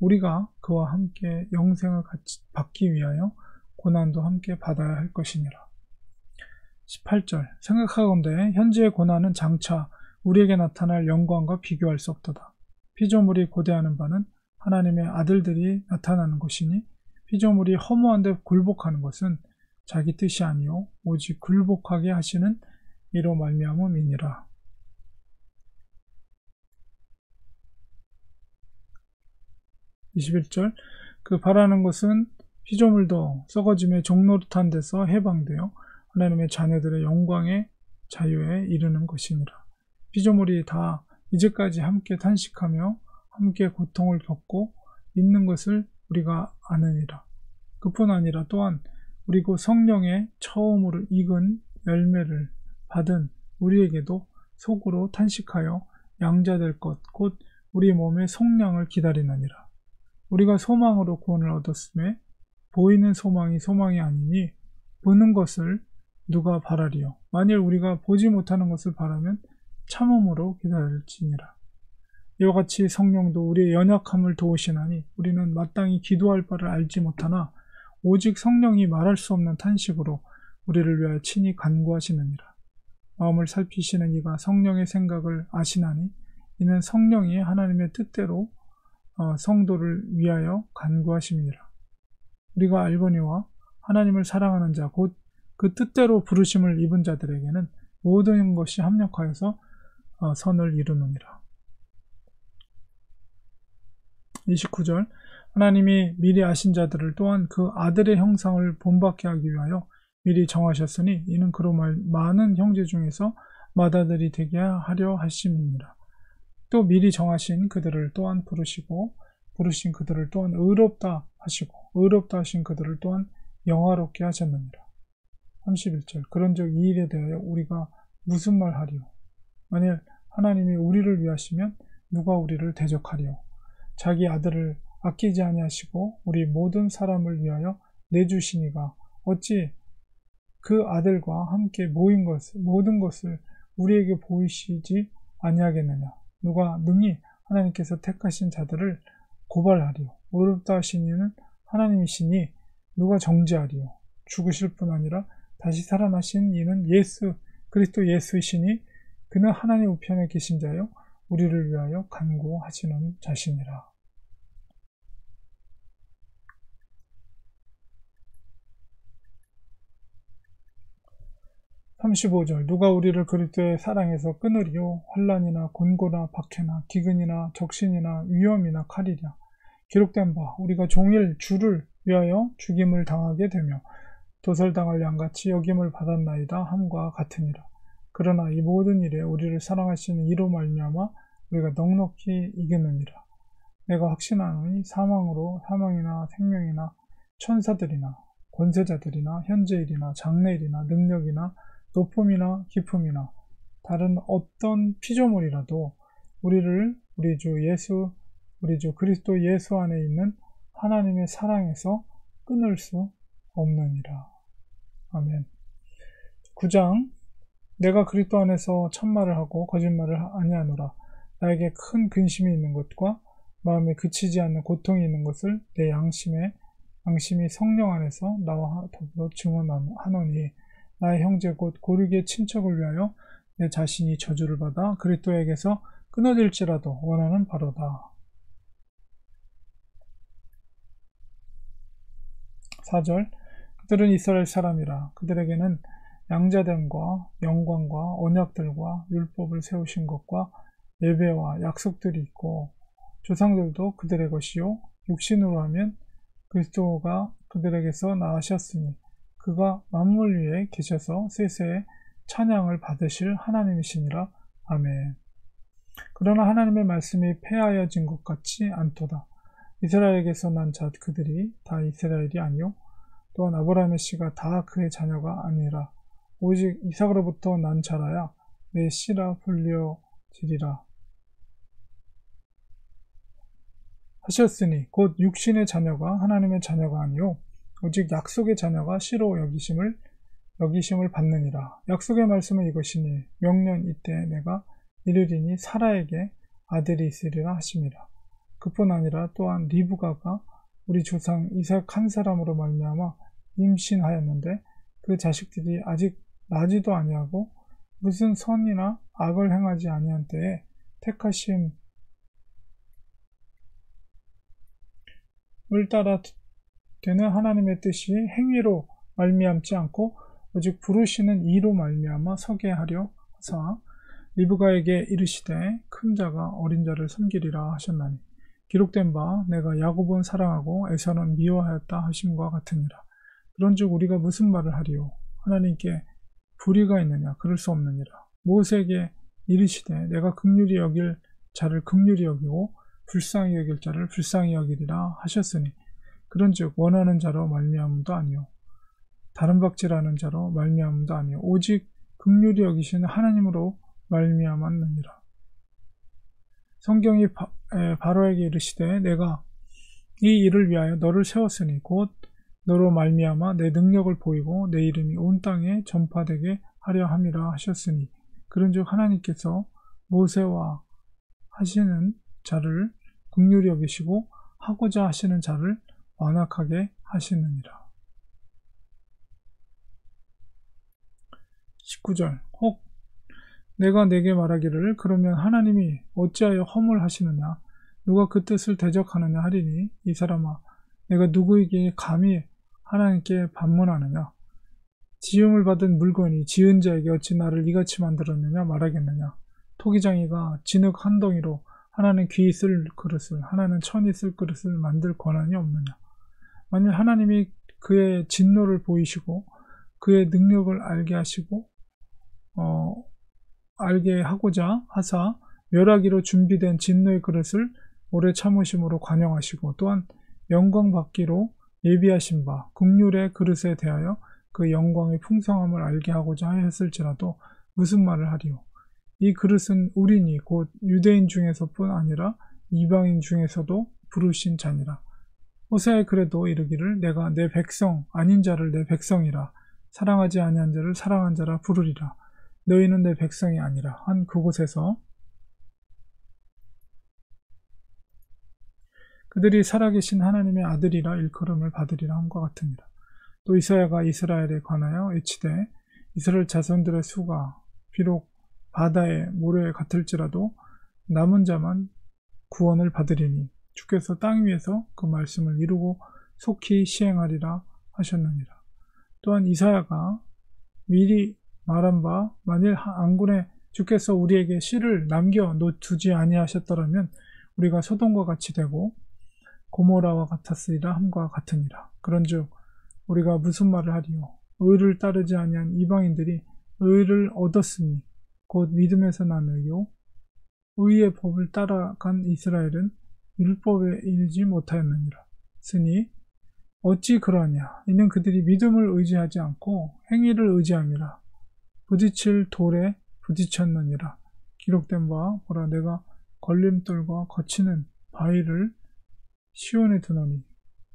우리가 그와 함께 영생을 같이 받기 위하여 고난도 함께 받아야 할 것이니라. 18절 생각하건대 현재의 고난은 장차 우리에게 나타날 영광과 비교할 수 없도다. 피조물이 고대하는 바는 하나님의 아들들이 나타나는 것이니 피조물이 허무한데 굴복하는 것은 자기 뜻이 아니요 오직 굴복하게 하시는 이로 말미암음이니라. 21절 그 바라는 것은 피조물도 썩어짐의 종노릇한 데서 해방되어 하나님의 자녀들의 영광의 자유에 이르는 것이니라. 피조물이 다 이제까지 함께 탄식하며 함께 고통을 겪고 있는 것을 우리가 아느니라. 그뿐 아니라 또한 우리고 성령의 처음으로 익은 열매를 받은 우리에게도 속으로 탄식하여 양자될 것 곧 우리 몸의 속량을 기다리느니라. 우리가 소망으로 구원을 얻었음에 보이는 소망이 소망이 아니니 보는 것을 누가 바라리요. 만일 우리가 보지 못하는 것을 바라면 참음으로 기다릴지니라. 이와 같이 성령도 우리의 연약함을 도우시나니 우리는 마땅히 기도할 바를 알지 못하나 오직 성령이 말할 수 없는 탄식으로 우리를 위하여 친히 간구하시느니라. 마음을 살피시는 이가 성령의 생각을 아시나니 이는 성령이 하나님의 뜻대로 성도를 위하여 간구하심이니라. 우리가 알거니와 하나님을 사랑하는 자 곧 그 뜻대로 부르심을 입은 자들에게는 모든 것이 합력하여서 선을 이루느니라. 29절 하나님이 미리 아신 자들을 또한 그 아들의 형상을 본받게 하기 위하여 미리 정하셨으니 이는 그로 많은 형제 중에서 맏아들이 되게 하려 하심이니라. 또 미리 정하신 그들을 또한 부르시고 부르신 그들을 또한 의롭다 하시고 의롭다 하신 그들을 또한 영화롭게 하셨느니라. 31절 그런즉 이 일에 대하여 우리가 무슨 말 하리요? 만일 하나님이 우리를 위하시면 누가 우리를 대적하리요? 자기 아들을 아끼지 아니하시고 우리 모든 사람을 위하여 내주시니가 어찌 그 아들과 함께 모든 것을 우리에게 보이시지 아니하겠느냐? 누가 능히 하나님께서 택하신 자들을 고발하리요? 의롭다 하신 이는 하나님이시니 누가 정죄하리요? 죽으실 뿐 아니라 다시 살아나신 이는 그리스도 예수이시니 그는 하나님 우편에 계신 자요 우리를 위하여 간구하시는 자시니라. 35절 누가 우리를 그리스도의 사랑에서 끊으리요? 환난이나 곤고나 박해나 기근이나 적신이나 위험이나 칼이랴. 기록된 바 우리가 종일 주를 위하여 죽임을 당하게 되며 도살당할 양같이 여김을 받았나이다 함과 같으니라. 그러나 이 모든 일에 우리를 사랑하시는 이로 말미암아 우리가 넉넉히 이겼느니라. 내가 확신하노니 사망이나 생명이나 천사들이나 권세자들이나 현재일이나 장래일이나 능력이나 높음이나 깊음이나 다른 어떤 피조물이라도 우리를 우리 주 그리스도 예수 안에 있는 하나님의 사랑에서 끊을 수 없느니라. 아멘. 9장 내가 그리스도 안에서 참말을 하고 거짓말을 아니하노라. 나에게 큰 근심이 있는 것과 마음에 그치지 않는 고통이 있는 것을 내 양심이 성령 안에서 나와 더불어 증언하노니 나의 형제 곧 고르게 친척을 위하여 내 자신이 저주를 받아 그리스도에게서 끊어질지라도 원하는 바로다. 4절 그들은 이스라엘 사람이라. 그들에게는 양자됨과 영광과 언약들과 율법을 세우신 것과 예배와 약속들이 있고 조상들도 그들의 것이요 육신으로 하면 그리스도가 그들에게서 나으셨으니 그가 만물 위에 계셔서 세세에 찬양을 받으실 하나님이시니라. 아멘. 그러나 하나님의 말씀이 폐하여진 것 같지 않도다. 이스라엘에게서 난 자 그들이 다 이스라엘이 아니요 또한 아브라함의 씨가 다 그의 자녀가 아니라 오직 이삭으로부터 난 자라야 내 씨라 불려지리라 하셨으니 곧 육신의 자녀가 하나님의 자녀가 아니요 오직 약속의 자녀가 씨로 여기심을 받느니라. 약속의 말씀은 이것이니 명년 이때 내가 이르리니 사라에게 아들이 있으리라 하심이라. 그뿐 아니라 또한 리브가가 우리 조상 이삭 한 사람으로 말미암아 임신하였는데 그 자식들이 아직 나지도 아니하고 무슨 선이나 악을 행하지 아니한 때에 택하심을 따라 되는 하나님의 뜻이 행위로 말미암지 않고 오직 부르시는 이로 말미암아 서게 하려 하사 리브가에게 이르시되 큰 자가 어린 자를 섬기리라 하셨나니 기록된 바 내가 야곱은 사랑하고 에사는 미워하였다 하심과 같으니라. 그런즉 우리가 무슨 말을 하리요? 하나님께 불의가 있느냐? 그럴 수 없느니라. 모세에게 이르시되 내가 긍휼히 여길 자를 긍휼히 여기고 불쌍히 여길 자를 불쌍히 여기리라 하셨으니 그런즉 원하는 자로 말미암음도 아니요 다른 박질하는 자로 말미암음도 아니요 오직 긍휼히 여기시는 하나님으로 말미암았느니라. 성경이 바로에게 이르시되 내가 이 일을 위하여 너를 세웠으니 곧 너로 말미암아 내 능력을 보이고 내 이름이 온 땅에 전파되게 하려 함이라 하셨으니 그런즉 하나님께서 모세와 하시는 자를 긍휼히 여기시고 하고자 하시는 자를 완악하게 하시느니라. 19절 혹 내가 내게 말하기를 그러면 하나님이 어찌하여 허물하시느냐 누가 그 뜻을 대적하느냐 하리니 이 사람아 내가 누구에게 감히 하나님께 반문하느냐 지음을 받은 물건이 지은 자에게 어찌 나를 이같이 만들었느냐 말하겠느냐 토기장이가 진흙 한 덩이로 하나는 귀 쓸 그릇을 하나는 천이 쓸 그릇을 만들 권한이 없느냐 만일 하나님이 그의 진노를 보이시고 그의 능력을 알게 하시고 알게 하고자 하사 멸하기로 준비된 진노의 그릇을 오래 참으심으로 관용하시고 또한 영광 받기로 예비하신 바 긍휼의 그릇에 대하여 그 영광의 풍성함을 알게 하고자 하였을지라도 무슨 말을 하리요? 이 그릇은 우리니 곧 유대인 중에서뿐 아니라 이방인 중에서도 부르신 자니라. 호세아에 그래도 이르기를 내가 내 백성 아닌 자를 내 백성이라 사랑하지 아니한 자를 사랑한 자라 부르리라. 너희는 내 백성이 아니라 한 그곳에서 그들이 살아계신 하나님의 아들이라 일컬음을 받으리라 함과 같으니라. 또 이사야가 이스라엘에 관하여 외치되 이스라엘 자손들의 수가 비록 바다의 모래 같을지라도 남은 자만 구원을 받으리니 주께서 땅 위에서 그 말씀을 이루고 속히 시행하리라 하셨느니라. 또한 이사야가 미리 말한 바 만일 안군에 주께서 우리에게 씨를 남겨 놓두지 아니하셨더라면 우리가 소돔과 같이 되고 고모라와 같았으리라 함과 같으니라. 그런즉 우리가 무슨 말을 하리요? 의를 따르지 아니한 이방인들이 의를 얻었으니 곧 믿음에서 난 의요 의의 법을 따라간 이스라엘은 율법에 이르지 못하였느니라. 쓰니 어찌 그러하냐? 이는 그들이 믿음을 의지하지 않고 행위를 의지함이라. 부딪힐 돌에 부딪혔느니라. 기록된 바 보라 내가 걸림돌과 거치는 바위를 시온에 두노니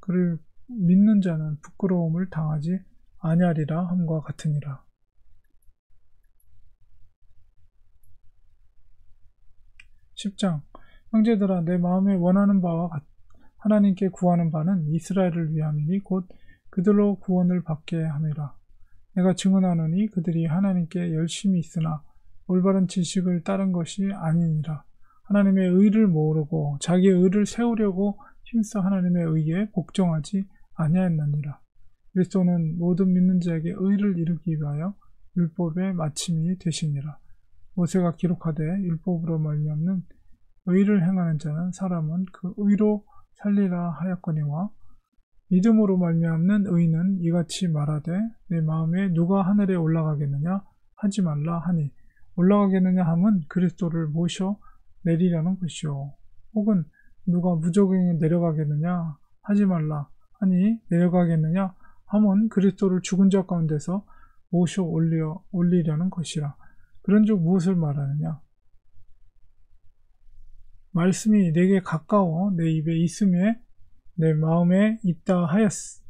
그를 믿는 자는 부끄러움을 당하지 아니하리라 함과 같으니라. 10장 형제들아 내 마음에 원하는 바와 하나님께 구하는 바는 이스라엘을 위함이니 곧 그들로 구원을 받게 함이라. 내가 증언하노니 그들이 하나님께 열심히 있으나 올바른 지식을 따른 것이 아니니라. 하나님의 의를 모르고 자기의 의를 세우려고 힘써 하나님의 의에 복종하지 아니하였느니라. 그리스도는 모든 믿는 자에게 의를 이루기 위하여 율법의 마침이 되시니라. 모세가 기록하되 율법으로 말미암는 의를 행하는 자는 사람은 그 의로 살리라 하였거니와 믿음으로 말미암는 의인은 이같이 말하되 내 마음에 누가 하늘에 올라가겠느냐 하지 말라 하니 올라가겠느냐 함은 그리스도를 모셔 내리려는 것이요. 혹은 누가 무저갱에 내려가겠느냐 하지 말라 하니 내려가겠느냐 함은 그리스도를 죽은 자 가운데서 모셔 올리려는 것이라. 그런즉 무엇을 말하느냐? 말씀이 내게 가까워 내 입에 있음에 내 마음에 있다 하였으니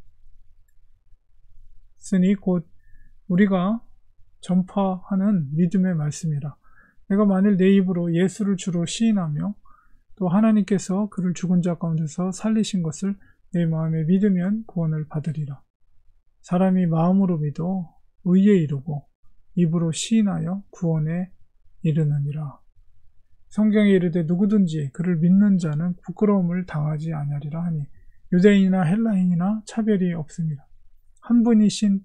곧 우리가 전파하는 믿음의 말씀이라. 내가 만일 내 입으로 예수를 주로 시인하며 또 하나님께서 그를 죽은 자 가운데서 살리신 것을 내 마음에 믿으면 구원을 받으리라. 사람이 마음으로 믿어 의에 이르고 입으로 시인하여 구원에 이르느니라. 성경에 이르되 누구든지 그를 믿는 자는 부끄러움을 당하지 아니하리라 하니 유대인이나 헬라인이나 차별이 없습니다. 한 분이신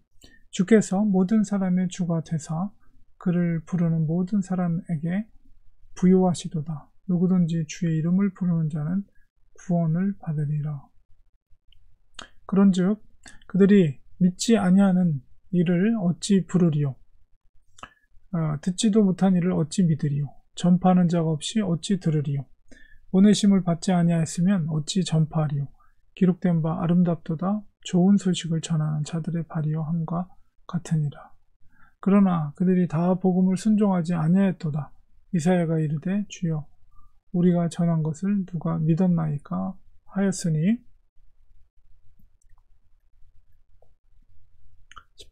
주께서 모든 사람의 주가 되사 그를 부르는 모든 사람에게 부요하시도다. 누구든지 주의 이름을 부르는 자는 구원을 받으리라. 그런즉 그들이 믿지 아니하는 이를 어찌 부르리요? 듣지도 못한 이를 어찌 믿으리요? 전파하는 자가 없이 어찌 들으리요? 보내심을 받지 아니하였으면 어찌 전파하리요? 기록된 바 아름답도다 좋은 소식을 전하는 자들의 발이요 함과 같으니라. 그러나 그들이 다 복음을 순종하지 아니하였도다. 이사야가 이르되 주여 우리가 전한 것을 누가 믿었나이까 하였으니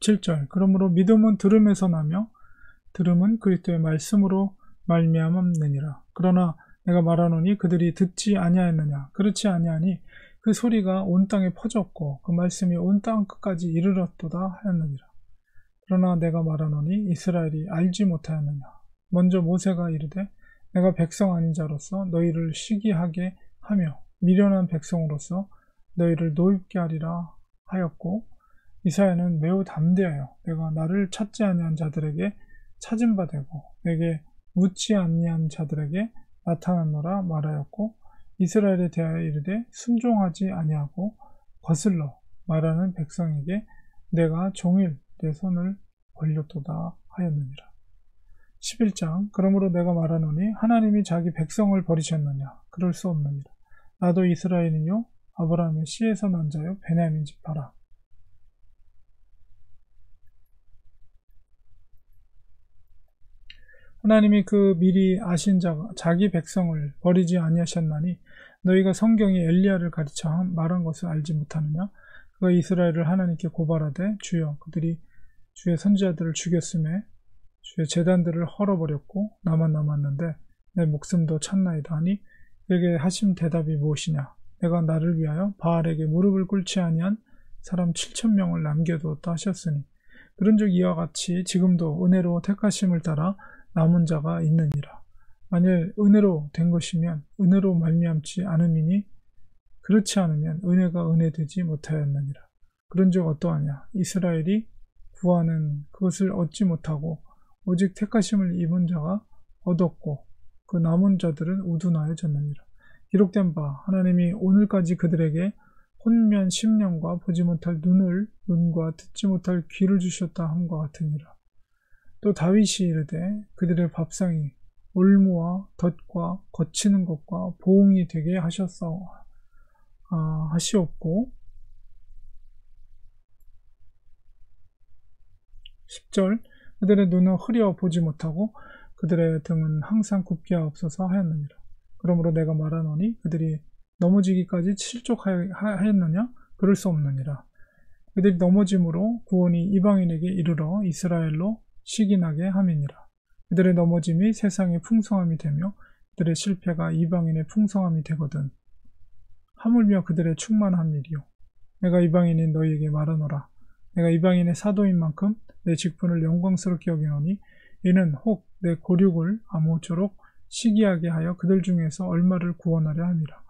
17절 그러므로 믿음은 들음에서 나며 들음은 그리스도의 말씀으로 말미암느니라. 그러나 내가 말하노니 그들이 듣지 아니하였느냐? 그렇지 아니하니 그 소리가 온 땅에 퍼졌고 그 말씀이 온 땅 끝까지 이르렀도다 하였느니라. 그러나 내가 말하노니 이스라엘이 알지 못하였느냐? 먼저 모세가 이르되 내가 백성 아닌 자로서 너희를 시기하게 하며 미련한 백성으로서 너희를 노엽게 하리라 하였고 이사야는 매우 담대하여 내가 나를 찾지 아니한 자들에게 찾은 바 되고 내게 묻지 아니한 자들에게 나타났노라 말하였고 이스라엘에 대하여 이르되 순종하지 아니하고 거슬러 말하는 백성에게 내가 종일 내 손을 벌렸도다 하였느니라. 11장 그러므로 내가 말하노니 하나님이 자기 백성을 버리셨느냐? 그럴 수 없느니라. 나도 이스라엘이요 아브라함의 씨에서 난 자요 베냐민 지파라. 하나님이 그 미리 아신 자기 백성을 버리지 아니하셨나니 너희가 성경이 엘리야를 가르쳐 말한 것을 알지 못하느냐? 그가 이스라엘을 하나님께 고발하되 주여 그들이 주의 선지자들을 죽였음에 주의 제단들을 헐어버렸고 나만 남았는데 내 목숨도 찾나이다 하니 그에게 하신 대답이 무엇이냐? 내가 나를 위하여 바알에게 무릎을 꿇지 아니한 사람 7,000명을 남겨두었다 하셨으니 그런즉 이와 같이 지금도 은혜로 택하심을 따라 남은 자가 있느니라. 만일 은혜로 된 것이면 은혜로 말미암지 않음이니 그렇지 않으면 은혜가 은혜되지 못하였느니라. 그런즉 어떠하냐? 이스라엘이 구하는 그것을 얻지 못하고 오직 택하심을 입은 자가 얻었고 그 남은 자들은 우둔하여졌느니라. 기록된 바 하나님이 오늘까지 그들에게 혼면 10년과 보지 못할 눈과 듣지 못할 귀를 주셨다 함과 같으니라. 또 다윗이 이르되 그들의 밥상이 올무와 덫과 거치는 것과 보응이 되게 하시옵고 10절 그들의 눈은 흐려 보지 못하고 그들의 등은 항상 굽게 하옵소서 하였느니라. 그러므로 내가 말하노니 그들이 넘어지기까지 실족하였느냐? 그럴 수 없느니라. 그들이 넘어짐으로 구원이 이방인에게 이르러 이스라엘로 시기나게 함이니라. 그들의 넘어짐이 세상의 풍성함이 되며 그들의 실패가 이방인의 풍성함이 되거든. 하물며 그들의 충만함이리요. 내가 이방인인 너희에게 말하노라. 내가 이방인의 사도인 만큼 내 직분을 영광스럽게 여기노니 이는 혹 내 고륙을 아무쪼록 시기하게 하여 그들 중에서 얼마를 구원하려 함이라.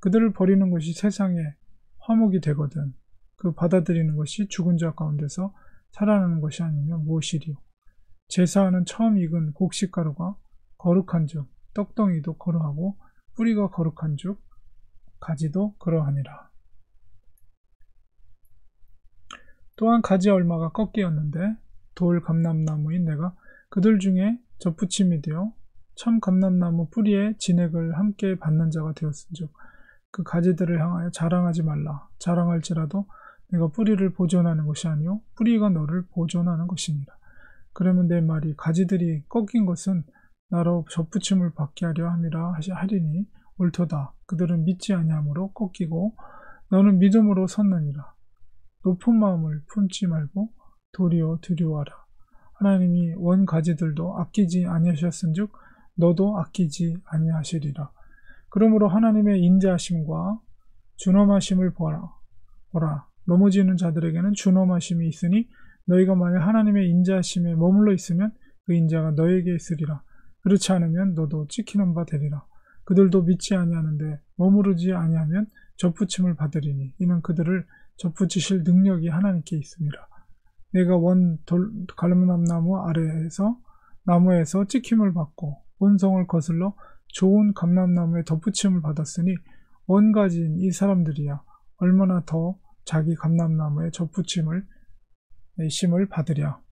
그들을 버리는 것이 세상에 화목이 되거든. 그 받아들이는 것이 죽은 자 가운데서 살아나는 것이 아니면 무엇이리요. 제사하는 처음 익은 곡식가루가 거룩한 즉 떡덩이도 그러하고 뿌리가 거룩한 즉 가지도 그러하니라. 또한 가지 얼마가 꺾이었는데 돌 감람나무인 내가 그들 중에 접붙임이 되어 참 감람나무 뿌리에 진액을 함께 받는 자가 되었은즉 그 가지들을 향하여 자랑하지 말라. 자랑할지라도 내가 뿌리를 보존하는 것이 아니요 뿌리가 너를 보존하는 것이니라. 그러면 내 말이 가지들이 꺾인 것은 나로 접붙임을 받게 하려 함이라 하리니 옳도다. 그들은 믿지 아니하므로 꺾이고 너는 믿음으로 섰느니라. 높은 마음을 품지 말고 도리어 두려워하라. 하나님이 원 가지들도 아끼지 아니하셨은즉 너도 아끼지 아니하시리라. 그러므로 하나님의 인자하심과 준엄하심을 보라. 넘어지는 자들에게는 준엄하심이 있으니 너희가 만약 하나님의 인자하심에 머물러 있으면 그 인자가 너에게 있으리라. 그렇지 않으면 너도 찍히는 바 되리라. 그들도 믿지 아니하는데 머무르지 아니하면 접붙임을 받으리니 이는 그들을 접붙이실 능력이 하나님께 있습니다. 내가 원 감람나무 아래에서 나무에서 찍힘을 받고 원성을 거슬러 좋은 감람나무에 덧붙임을 받았으니 원가지인 이 사람들이야 얼마나 더 자기 감람나무에 덧붙임을 심을 받으랴.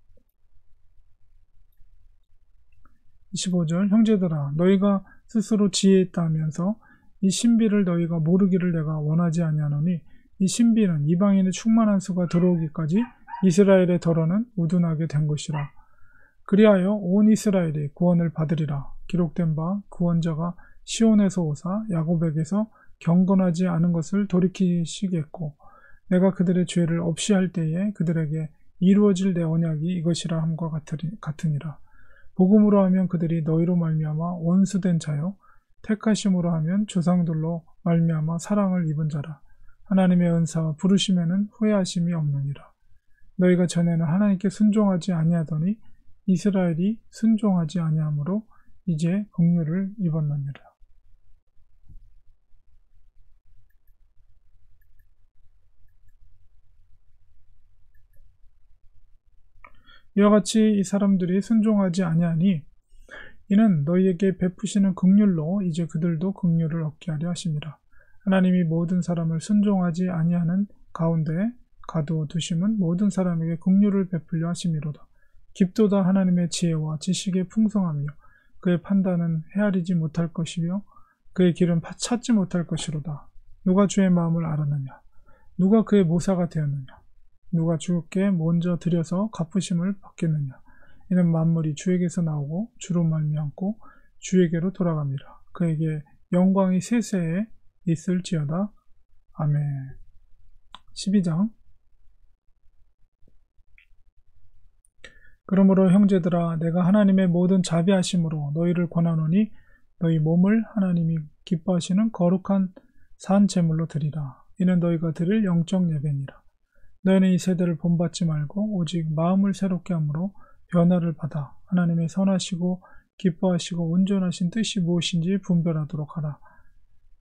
25절 형제들아 너희가 스스로 지혜 있다 하면서 이 신비를 너희가 모르기를 내가 원하지 아니하노니 이 신비는 이방인의 충만한 수가 들어오기까지 이스라엘의 덜어는 우둔하게 된 것이라. 그리하여 온 이스라엘이 구원을 받으리라. 기록된 바 구원자가 시온에서 오사 야곱에게서 경건하지 않은 것을 돌이키시겠고 내가 그들의 죄를 없이 할 때에 그들에게 이루어질 내 언약이 이것이라 함과 같으니라. 복음으로 하면 그들이 너희로 말미암아 원수된 자요 택하심으로 하면 조상들로 말미암아 사랑을 입은 자라. 하나님의 은사와 부르심에는 후회하심이 없느니라. 너희가 전에는 하나님께 순종하지 아니하더니 이스라엘이 순종하지 아니하므로 이제 긍휼을 입었느니라. 이와 같이 이 사람들이 순종하지 아니하니 이는 너희에게 베푸시는 긍휼로 이제 그들도 긍휼을 얻게 하려 하심이라. 하나님이 모든 사람을 순종하지 아니하는 가운데 가두어두심은 모든 사람에게 긍휼을 베풀려 하심이로다. 깊도다 하나님의 지혜와 지식의 풍성하며 그의 판단은 헤아리지 못할 것이며 그의 길은 찾지 못할 것이로다. 누가 주의 마음을 알았느냐? 누가 그의 모사가 되었느냐? 누가 주께 먼저 들여서 갚으심을 받겠느냐? 이는 만물이 주에게서 나오고 주로 말미암고 주에게로 돌아갑니다. 그에게 영광이 세세에 있을지어다. 아멘. 12장 그러므로 형제들아 내가 하나님의 모든 자비하심으로 너희를 권하노니 너희 몸을 하나님이 기뻐하시는 거룩한 산 제물로 드리라. 이는 너희가 드릴 영적 예배니라. 너희는 이 세대를 본받지 말고 오직 마음을 새롭게 함으로 변화를 받아 하나님의 선하시고 기뻐하시고 온전하신 뜻이 무엇인지 분별하도록 하라.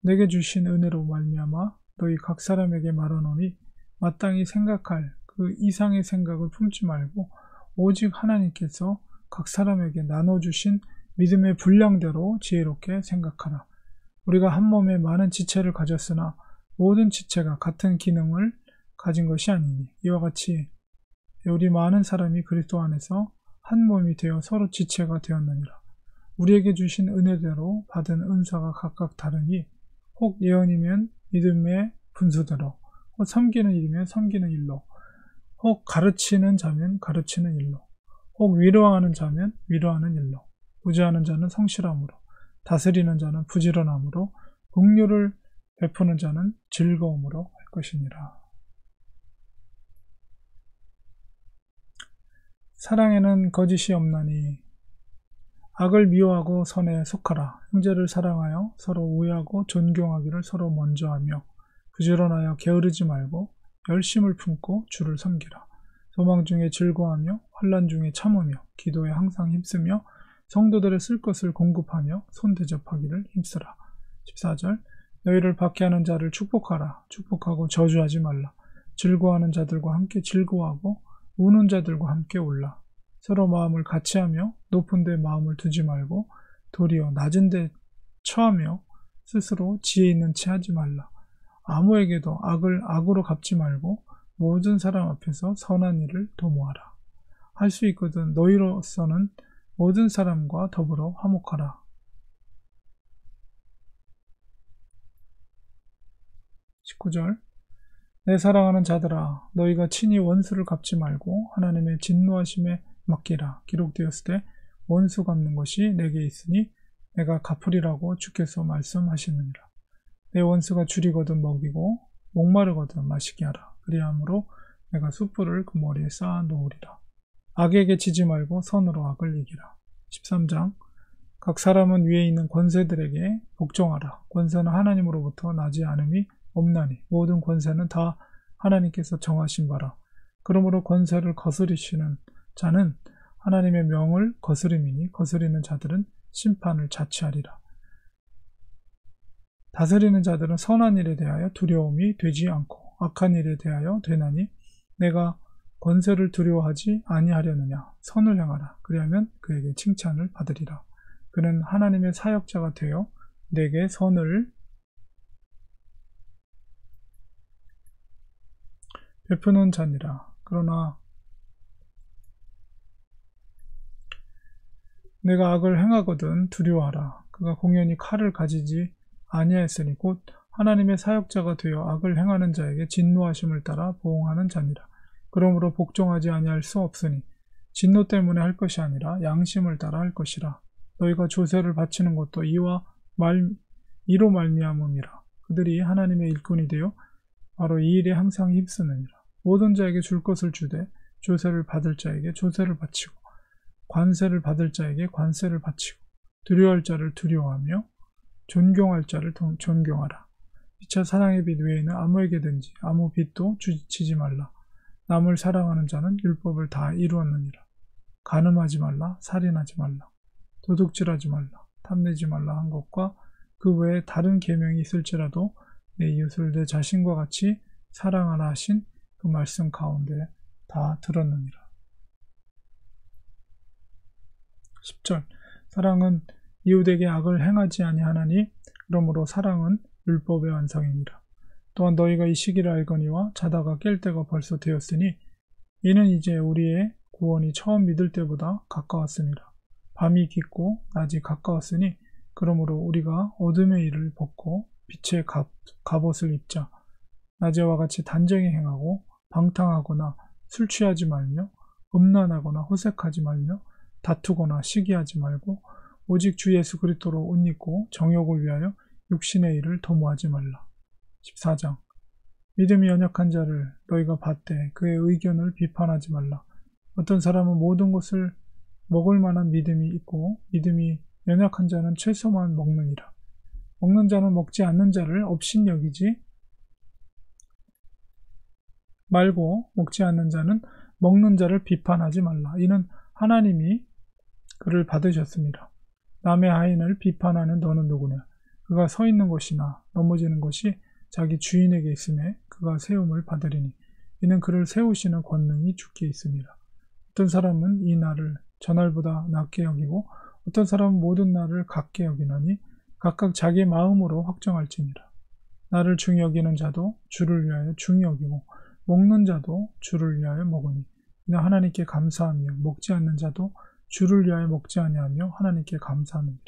내게 주신 은혜로 말미암아 너희 각 사람에게 말하노니 마땅히 생각할 그 이상의 생각을 품지 말고 오직 하나님께서 각 사람에게 나눠주신 믿음의 분량대로 지혜롭게 생각하라. 우리가 한 몸에 많은 지체를 가졌으나 모든 지체가 같은 기능을 가진 것이 아니니 이와 같이 우리 많은 사람이 그리스도 안에서 한 몸이 되어 서로 지체가 되었느니라. 우리에게 주신 은혜대로 받은 은사가 각각 다르니 혹 예언이면 믿음의 분수대로, 혹 섬기는 일이면 섬기는 일로, 혹 가르치는 자면 가르치는 일로, 혹 위로하는 자면 위로하는 일로, 부지하는 자는 성실함으로, 다스리는 자는 부지런함으로, 긍휼을 베푸는 자는 즐거움으로 할 것이니라. 사랑에는 거짓이 없나니 악을 미워하고 선에 속하라. 형제를 사랑하여 서로 우애하고 존경하기를 서로 먼저 하며 부지런하여 게으르지 말고 열심을 품고 주를 섬기라. 소망 중에 즐거워하며 환난 중에 참으며 기도에 항상 힘쓰며 성도들의 쓸 것을 공급하며 손 대접하기를 힘쓰라. 14절 너희를 박해하는 자를 축복하라. 축복하고 저주하지 말라. 즐거워하는 자들과 함께 즐거워하고 우는 자들과 함께 울라. 서로 마음을 같이하며 높은 데 마음을 두지 말고 도리어 낮은 데 처하며 스스로 지혜 있는 채 하지 말라. 아무에게도 악을 악으로 갚지 말고 모든 사람 앞에서 선한 일을 도모하라. 할 수 있거든 너희로서는 모든 사람과 더불어 화목하라. 19절 내 사랑하는 자들아 너희가 친히 원수를 갚지 말고 하나님의 진노하심에 맡기라. 기록되었을 때 원수 갚는 것이 내게 있으니 내가 갚으리라고 주께서 말씀하시느니라. 내 원수가 줄이거든 먹이고 목마르거든 마시게 하라. 그리함으로 내가 숯불을 그 머리에 쌓아 놓으리라. 악에게 지지 말고 선으로 악을 이기라. 13장 각 사람은 위에 있는 권세들에게 복종하라. 권세는 하나님으로부터 나지 않음이 없나니 모든 권세는 다 하나님께서 정하신 바라. 그러므로 권세를 거스리시는 자는 하나님의 명을 거스림이니 거스리는 자들은 심판을 자취하리라. 다스리는 자들은 선한 일에 대하여 두려움이 되지 않고 악한 일에 대하여 되나니 내가 권세를 두려워하지 아니하려느냐. 선을 행하라. 그리하면 그에게 칭찬을 받으리라. 그는 하나님의 사역자가 되어 내게 선을 베푸는 자니라. 그러나 내가 악을 행하거든 두려워하라. 그가 공연히 칼을 가지지 아니하였으니 곧 하나님의 사역자가 되어 악을 행하는 자에게 진노하심을 따라 보응하는 자니라. 그러므로 복종하지 아니할 수 없으니 진노 때문에 할 것이 아니라 양심을 따라 할 것이라. 너희가 조세를 바치는 것도 이로 말미암음이라. 그들이 하나님의 일꾼이 되어 바로 이 일에 항상 힘쓰느니라. 모든 자에게 줄 것을 주되 조세를 받을 자에게 조세를 바치고 관세를 받을 자에게 관세를 바치고 두려워할 자를 두려워하며 존경할 자를 존경하라. 피차 사랑의 빛 외에는 아무에게든지 아무 빛도 주치지 말라. 남을 사랑하는 자는 율법을 다 이루었느니라. 간음하지 말라, 살인하지 말라, 도둑질하지 말라, 탐내지 말라 한 것과 그 외에 다른 계명이 있을지라도 내 이웃을 내 자신과 같이 사랑하라 하신 그 말씀 가운데 다 들었느니라. 10절 사랑은 이웃에게 악을 행하지 아니하나니 그러므로 사랑은 율법의 완성이니라. 또한 너희가 이 시기를 알거니와 자다가 깰 때가 벌써 되었으니 이는 이제 우리의 구원이 처음 믿을 때보다 가까웠습니다. 밤이 깊고 낮이 가까웠으니 그러므로 우리가 어둠의 일을 벗고 빛의 갑옷을 입자. 낮에와 같이 단정히 행하고 방탕하거나 술 취하지 말며 음란하거나 호색하지 말며 다투거나 시기하지 말고 오직 주 예수 그리스도로 옷 입고 정욕을 위하여 육신의 일을 도모하지 말라. 14장 믿음이 연약한 자를 너희가 받되 그의 의견을 비판하지 말라. 어떤 사람은 모든 것을 먹을 만한 믿음이 있고 믿음이 연약한 자는 채소만 먹느니라. 먹는 자는 먹지 않는 자를 업신여기지 말고 먹지 않는 자는 먹는 자를 비판하지 말라. 이는 하나님이 그를 받으셨습니다. 남의 하인을 비판하는 너는 누구냐? 그가 서 있는 것이나 넘어지는 것이 자기 주인에게 있음에 그가 세움을 받으리니 이는 그를 세우시는 권능이 주께 있습니다. 어떤 사람은 이 날을 전날보다 낮게 여기고 어떤 사람은 모든 날을 같게 여기나니 각각 자기 마음으로 확정할지니라. 나를 중히 여기는 자도 주를 위하여 중히 여기고 먹는 자도 주를 위하여 먹으니 이는 하나님께 감사하며 먹지 않는 자도 주를 위하여 먹지 아니하며 하나님께 감사하느니라.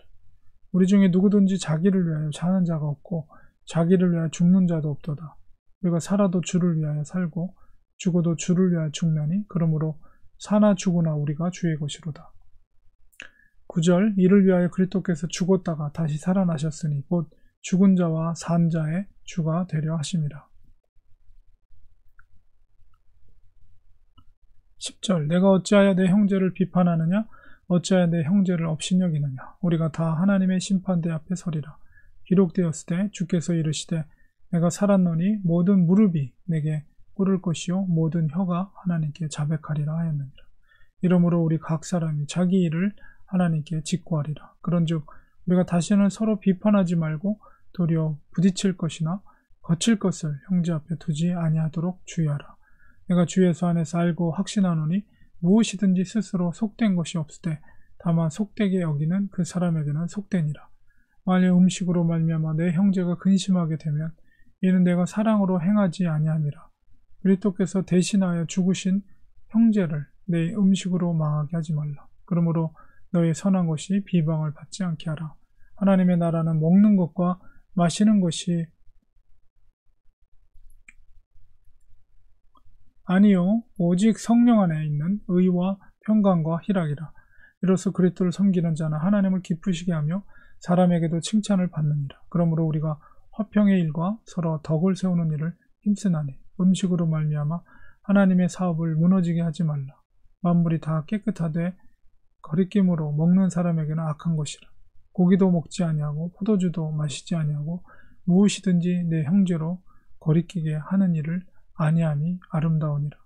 우리 중에 누구든지 자기를 위하여 사는 자가 없고 자기를 위하여 죽는 자도 없도다. 우리가 살아도 주를 위하여 살고 죽어도 주를 위하여 죽나니 그러므로 사나 죽으나 우리가 주의 것이로다. 9절 이를 위하여 그리스도께서 죽었다가 다시 살아나셨으니 곧 죽은 자와 산 자의 주가 되려 하심이라. 10절 내가 어찌하여 내 형제를 비판하느냐 어찌하여 내 형제를 업신여기느냐 우리가 다 하나님의 심판대 앞에 서리라. 기록되었을 때 주께서 이르시되 내가 살았노니 모든 무릎이 내게 꿇을 것이요 모든 혀가 하나님께 자백하리라 하였느니라. 이러므로 우리 각 사람이 자기 일을 하나님께 직고하리라. 그런즉 우리가 다시는 서로 비판하지 말고 도리어 부딪힐 것이나 거칠 것을 형제 앞에 두지 아니하도록 주의하라. 내가 주 예수 안에서 알고 확신하노니 무엇이든지 스스로 속된 것이 없을 때 다만 속되게 여기는 그 사람에게는 속되니라. 만일 음식으로 말미암아 내 형제가 근심하게 되면 이는 내가 사랑으로 행하지 아니함이라. 그리스도께서 대신하여 죽으신 형제를 내 음식으로 망하게 하지 말라. 그러므로 너의 선한 것이 비방을 받지 않게 하라. 하나님의 나라는 먹는 것과 마시는 것이 아니요 오직 성령 안에 있는 의와 평강과 희락이라. 이로써 그리스도를 섬기는 자는 하나님을 기쁘시게 하며 사람에게도 칭찬을 받느니라. 그러므로 우리가 화평의 일과 서로 덕을 세우는 일을 힘쓰나니 음식으로 말미암아 하나님의 사업을 무너지게 하지 말라. 만물이 다 깨끗하되 거리낌으로 먹는 사람에게는 악한 것이라. 고기도 먹지 아니하고 포도주도 마시지 아니하고 무엇이든지 내 형제로 거리끼게 하는 일을 아니함이 아름다우니라.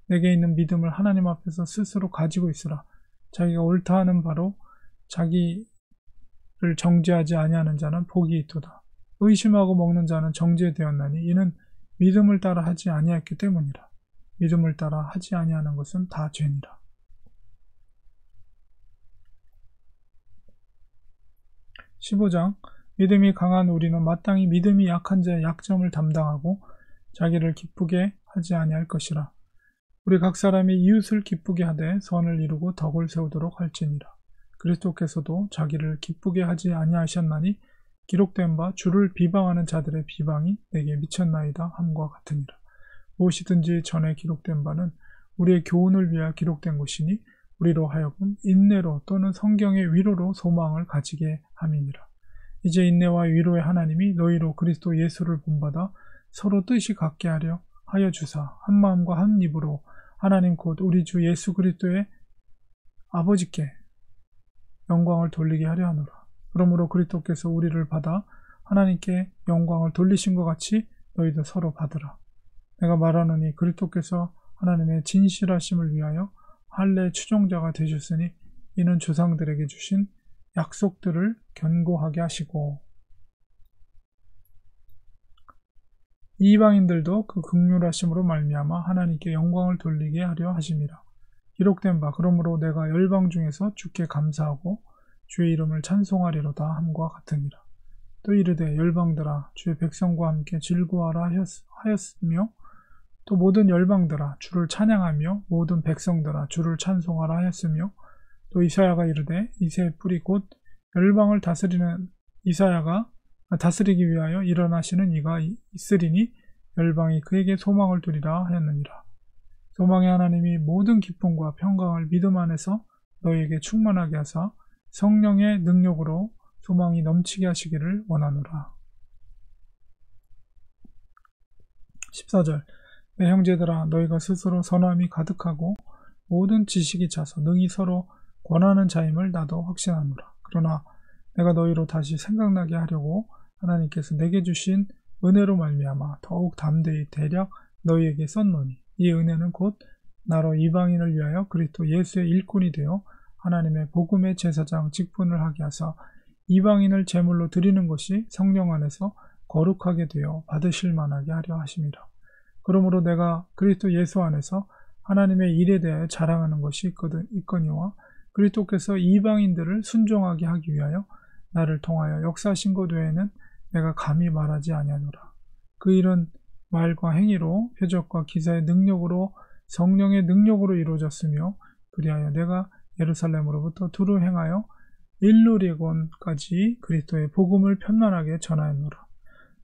내게 있는 믿음을 하나님 앞에서 스스로 가지고 있으라. 자기가 옳다 하는 바로 자기를 정죄하지 아니하는 자는 복이 있도다. 의심하고 먹는 자는 정죄되었나니 이는 믿음을 따라 하지 아니했기 때문이라. 믿음을 따라 하지 아니하는 것은 다 죄니라. 15장 믿음이 강한 우리는 마땅히 믿음이 약한 자의 약점을 담당하고 자기를 기쁘게 하지 아니할 것이라. 우리 각 사람이 이웃을 기쁘게 하되 선을 이루고 덕을 세우도록 할지니라. 그리스도께서도 자기를 기쁘게 하지 아니하셨나니 기록된 바 주를 비방하는 자들의 비방이 내게 미쳤나이다 함과 같으니라. 무엇이든지 전에 기록된 바는 우리의 교훈을 위하여 기록된 것이니 우리로 하여금 인내로 또는 성경의 위로로 소망을 가지게 함이니라. 이제 인내와 위로의 하나님이 너희로 그리스도 예수를 본받아 서로 뜻이 같게 하려 하여 주사 한 마음과 한 입으로 하나님 곧 우리 주 예수 그리스도의 아버지께 영광을 돌리게 하려 하노라. 그러므로 그리스도께서 우리를 받아 하나님께 영광을 돌리신 것 같이 너희도 서로 받으라. 내가 말하노니 그리스도께서 하나님의 진실하심을 위하여 할례 추종자가 되셨으니 이는 조상들에게 주신 약속들을 견고하게 하시고 이방인들도 그 긍휼하심으로 말미암아 하나님께 영광을 돌리게 하려 하심이라. 기록된 바 그러므로 내가 열방 중에서 주께 감사하고 주의 이름을 찬송하리로다 함과 같으니라. 또 이르되 열방들아 주의 백성과 함께 즐거워하라 하였으며 또 모든 열방들아 주를 찬양하며 모든 백성들아 주를 찬송하라 하였으며 또 이사야가 이르되 이새의 뿌리 곧 열방을 다스리는 이사야가 다스리기 위하여 일어나시는 이가 있으리니 열방이 그에게 소망을 두리라 하였느니라. 소망의 하나님이 모든 기쁨과 평강을 믿음 안에서 너희에게 충만하게 하사 성령의 능력으로 소망이 넘치게 하시기를 원하노라. 14절 내 형제들아 너희가 스스로 선함이 가득하고 모든 지식이 차서 능히 서로 권하는 자임을 나도 확신하노라. 그러나 내가 너희로 다시 생각나게 하려고 하나님께서 내게 주신 은혜로 말미암아 더욱 담대히 대략 너희에게 썼노니 이 은혜는 곧 나로 이방인을 위하여 그리스도 예수의 일꾼이 되어 하나님의 복음의 제사장 직분을 하게 하사 이방인을 제물로 드리는 것이 성령 안에서 거룩하게 되어 받으실 만하게 하려 하심이라. 그러므로 내가 그리스도 예수 안에서 하나님의 일에 대하여 자랑하는 것이 있거니와 그리스도께서 이방인들을 순종하게 하기 위하여 나를 통하여 역사하신 것 외에는 내가 감히 말하지 아니하노라. 그 일은 말과 행위로 표적과 기사의 능력으로 성령의 능력으로 이루어졌으며 그리하여 내가 예루살렘으로부터 두루 행하여 일루리곤까지 그리스도의 복음을 편만하게 전하였노라.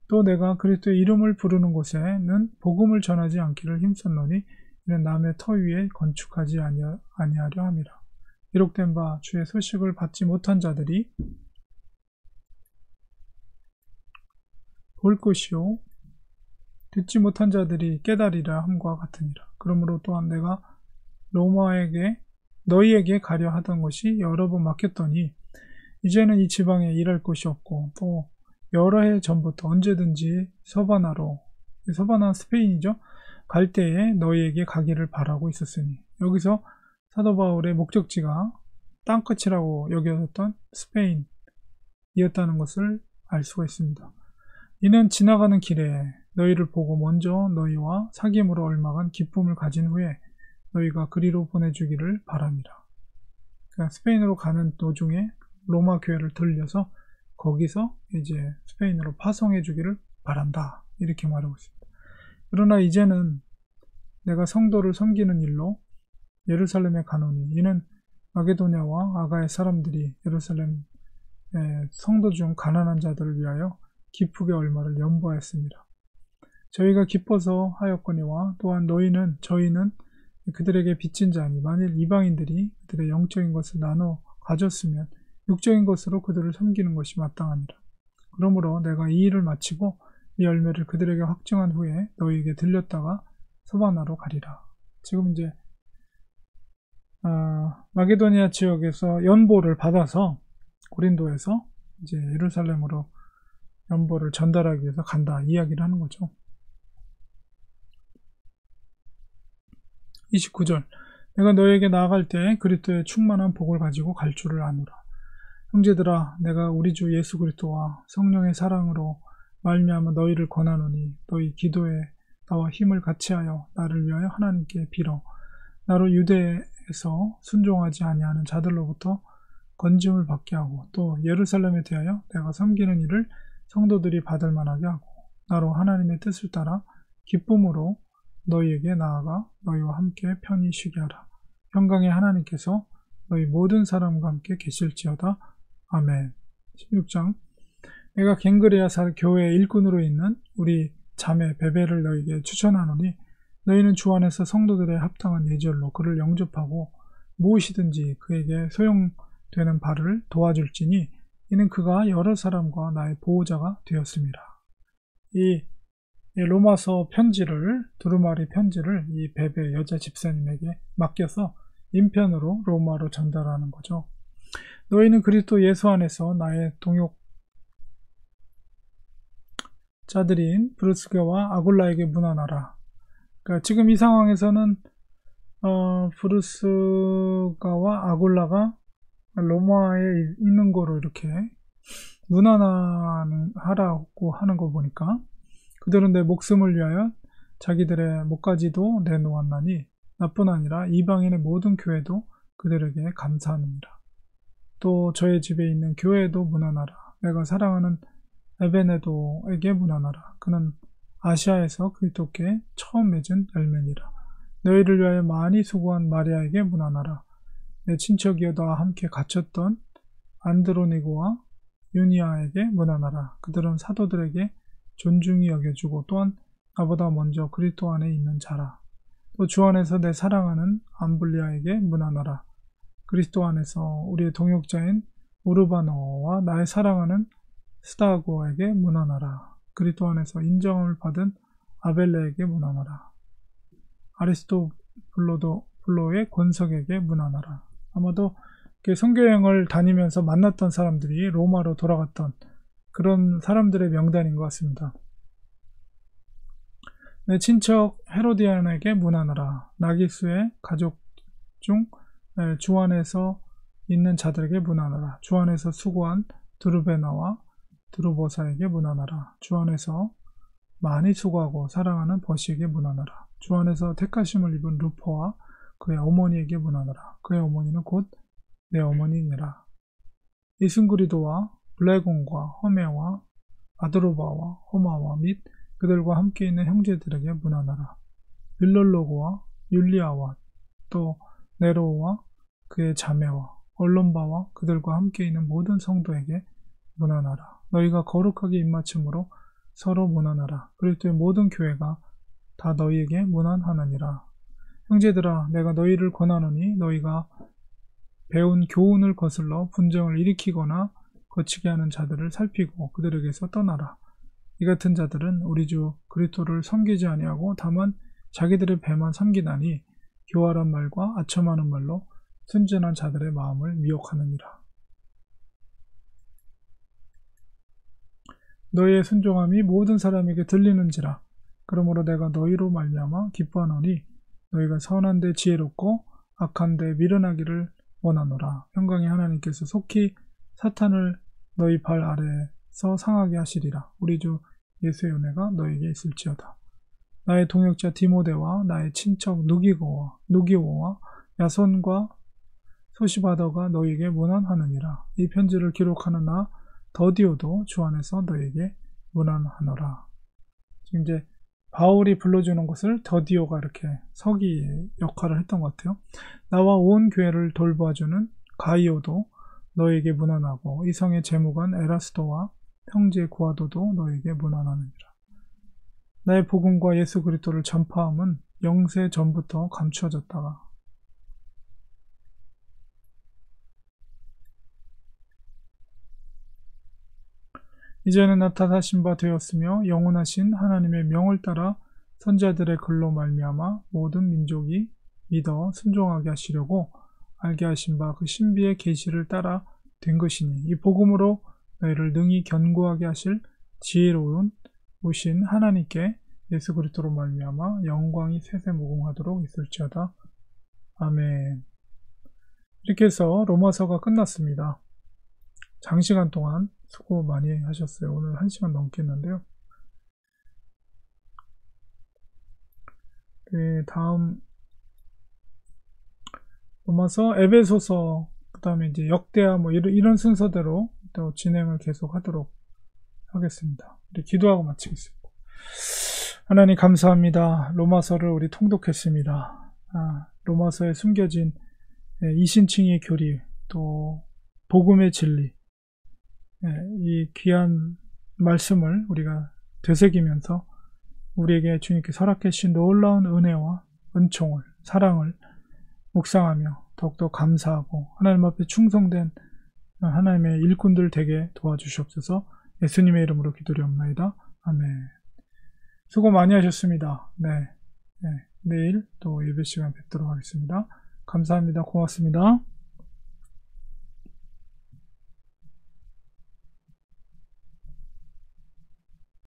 또 내가 그리스도의 이름을 부르는 곳에는 복음을 전하지 않기를 힘썼노니 이는 남의 터 위에 건축하지 아니하려 함이라. 기록된 바 주의 소식을 받지 못한 자들이 볼 것이요 듣지 못한 자들이 깨달으리라 함과 같으니라. 그러므로 또한 내가 너희에게 가려 하던 것이 여러 번 막혔더니 이제는 이 지방에 일할 곳이 없고 또 여러 해 전부터 언제든지 서바나는 스페인이죠. 갈 때에 너희에게 가기를 바라고 있었으니 여기서 사도 바울의 목적지가 땅끝이라고 여겨졌던 스페인이었다는 것을 알 수가 있습니다. 이는 지나가는 길에 너희를 보고 먼저 너희와 사귐으로 얼마간 기쁨을 가진 후에 너희가 그리로 보내주기를 바랍니다. 그러니까 스페인으로 가는 도중에 로마 교회를 들려서 거기서 이제 스페인으로 파송해 주기를 바란다 이렇게 말하고 있습니다. 그러나 이제는 내가 성도를 섬기는 일로 예루살렘에 가노니 이는 마게도냐와 아가의 사람들이 예루살렘 성도 중 가난한 자들을 위하여 기쁘게 얼마를 연보하였습니다. 저희가 기뻐서 하였거니와 또한 저희는 그들에게 빚진 자니 만일 이방인들이 그들의 영적인 것을 나눠 가졌으면 육적인 것으로 그들을 섬기는 것이 마땅하니라. 그러므로 내가 이 일을 마치고 이 열매를 그들에게 확증한 후에 너희에게 들렸다가 서바나로 가리라. 지금 이제 마게도니아 지역에서 연보를 받아서 고린도에서 이제 예루살렘으로 연보를 전달하기 위해서 간다 이야기를 하는 거죠. 29절 내가 너에게 나아갈 때 그리스도의 충만한 복을 가지고 갈 줄을 아노라. 형제들아 내가 우리 주 예수 그리스도와 성령의 사랑으로 말미암아 너희를 권하노니 너희 기도에 나와 힘을 같이하여 나를 위하여 하나님께 빌어 나로 유대에서 순종하지 아니하는 자들로부터 건짐을 받게 하고 또 예루살렘에 대하여 내가 섬기는 일을 성도들이 받을 만하게 하고 나로 하나님의 뜻을 따라 기쁨으로 너희에게 나아가 너희와 함께 편히 쉬게 하라. 평강의 하나님께서 너희 모든 사람과 함께 계실지어다. 아멘. 16장 내가 갱그레아 교회 일꾼으로 있는 우리 자매 베베를 너희에게 추천하노니 너희는 주 안에서 성도들의 합당한 예절로 그를 영접하고 무엇이든지 그에게 소용되는 바를 도와줄지니 이는 그가 여러 사람과 나의 보호자가 되었습니다. 이 로마서 편지를 두루마리 편지를 이 베베 여자 집사님에게 맡겨서 인편으로 로마로 전달하는 거죠. 너희는 그리스도 예수 안에서 나의 동역자들인 브루스가와 아굴라에게 문안하라. 그러니까 지금 이 상황에서는 브루스가와 아굴라가 로마에 있는 거로 이렇게 문안하라고 하는 거 보니까 그들은 내 목숨을 위하여 자기들의 목까지도 내놓았나니 나뿐 아니라 이방인의 모든 교회도 그들에게 감사합니다. 또 저의 집에 있는 교회에도 문안하라. 내가 사랑하는 에베네도에게 문안하라. 그는 아시아에서 그리스도께 처음 맺은 열매니라. 너희를 위하여 많이 수고한 마리아에게 문안하라. 내 친척이여 나와 함께 갇혔던 안드로니고와 유니아에게 문안하라. 그들은 사도들에게 존중히 여겨주고 또한 나보다 먼저 그리스도 안에 있는 자라. 또 주 안에서 내 사랑하는 암블리아에게 문안하라. 그리스도 안에서 우리의 동역자인 우르바노와 나의 사랑하는 스타고에게 문안하라. 그리스도 안에서 인정함을 받은 아벨레에게 문안하라. 아리스토블로의 권석에게 문안하라. 아마도 선교여행을 다니면서 만났던 사람들이 로마로 돌아갔던 그런 사람들의 명단인 것 같습니다. 내 친척 헤로디안에게 문안하라. 나기수의 가족 중 주 안에서 있는 자들에게 문안하라. 주 안에서 수고한 드루베나와 드루보사에게 문안하라. 주 안에서 많이 수고하고 사랑하는 버시에게 문안하라. 주 안에서 택하심을 입은 루퍼와 그의 어머니에게 문안하라. 그의 어머니는 곧 내 어머니니라. 이승그리도와 블레곤과 허메와 아드로바와 호마와 및 그들과 함께 있는 형제들에게 문안하라. 빌롤로고와 율리아와 또 네로와 그의 자매와 얼론바와 그들과 함께 있는 모든 성도에게 문안하라. 너희가 거룩하게 입맞춤으로 서로 문안하라. 그리스도의 모든 교회가 다 너희에게 문안하느니라. 형제들아 내가 너희를 권하노니 너희가 배운 교훈을 거슬러 분쟁을 일으키거나 거치게 하는 자들을 살피고 그들에게서 떠나라. 이 같은 자들은 우리 주 그리스도를 섬기지 아니하고 다만 자기들의 배만 섬기나니 교활한 말과 아첨하는 말로 순전한 자들의 마음을 미혹하느니라. 너희의 순종함이 모든 사람에게 들리는지라. 그러므로 내가 너희로 말미암아 기뻐하노니 너희가 선한데 지혜롭고 악한데 미련하기를 원하노라. 평강의 하나님께서 속히 사탄을 너희 발 아래에서 상하게 하시리라. 우리 주 예수의 은혜가 너에게 있을지어다. 나의 동역자 디모데와 나의 친척 누기오와 야손과 소시바더가 너에게 문안하느니라. 이 편지를 기록하는 나 더디오도 주 안에서 너에게 문안하노라. 지금 이제 바울이 불러주는 것을 더디오가 이렇게 서기 역할을 했던 것 같아요. 나와 온 교회를 돌봐주는 가이오도 너에게 문안하고 이성의 재무관 에라스도와 형제 구아도도 너에게 문안하느니라. 나의 복음과 예수 그리스도를 전파함은 영세 전부터 감추어졌다가 이제는 나타나신 바 되었으며 영원하신 하나님의 명을 따라 선자들의 글로 말미암아 모든 민족이 믿어 순종하게 하시려고 알게 하신 바 그 신비의 계시를 따라 된 것이니 이 복음으로 너희를 능히 견고하게 하실 지혜로운 오신 하나님께 예수 그리스도로 말미암아 영광이 세세무궁하도록 있을지어다. 아멘. 이렇게 해서 로마서가 끝났습니다. 장시간 동안 수고 많이 하셨어요. 오늘 1시간 넘겠는데요. 네, 다음 로마서, 에베소서, 그 다음에 이제 역대하 뭐 이런 순서대로 또 진행을 계속 하도록 하겠습니다. 우리 기도하고 마치겠습니다. 하나님 감사합니다. 로마서를 우리 통독했습니다. 로마서에 숨겨진 이신칭의 교리, 또 복음의 진리, 이 귀한 말씀을 우리가 되새기면서 우리에게 주님께 허락해 주신 놀라운 은혜와 은총을, 사랑을 묵상하며 더욱더 감사하고 하나님 앞에 충성된 하나님의 일꾼들 되게 도와주시옵소서. 예수님의 이름으로 기도드리옵나이다. 아멘. 수고 많이 하셨습니다. 네. 내일 또 예배 시간 뵙도록 하겠습니다. 감사합니다. 고맙습니다.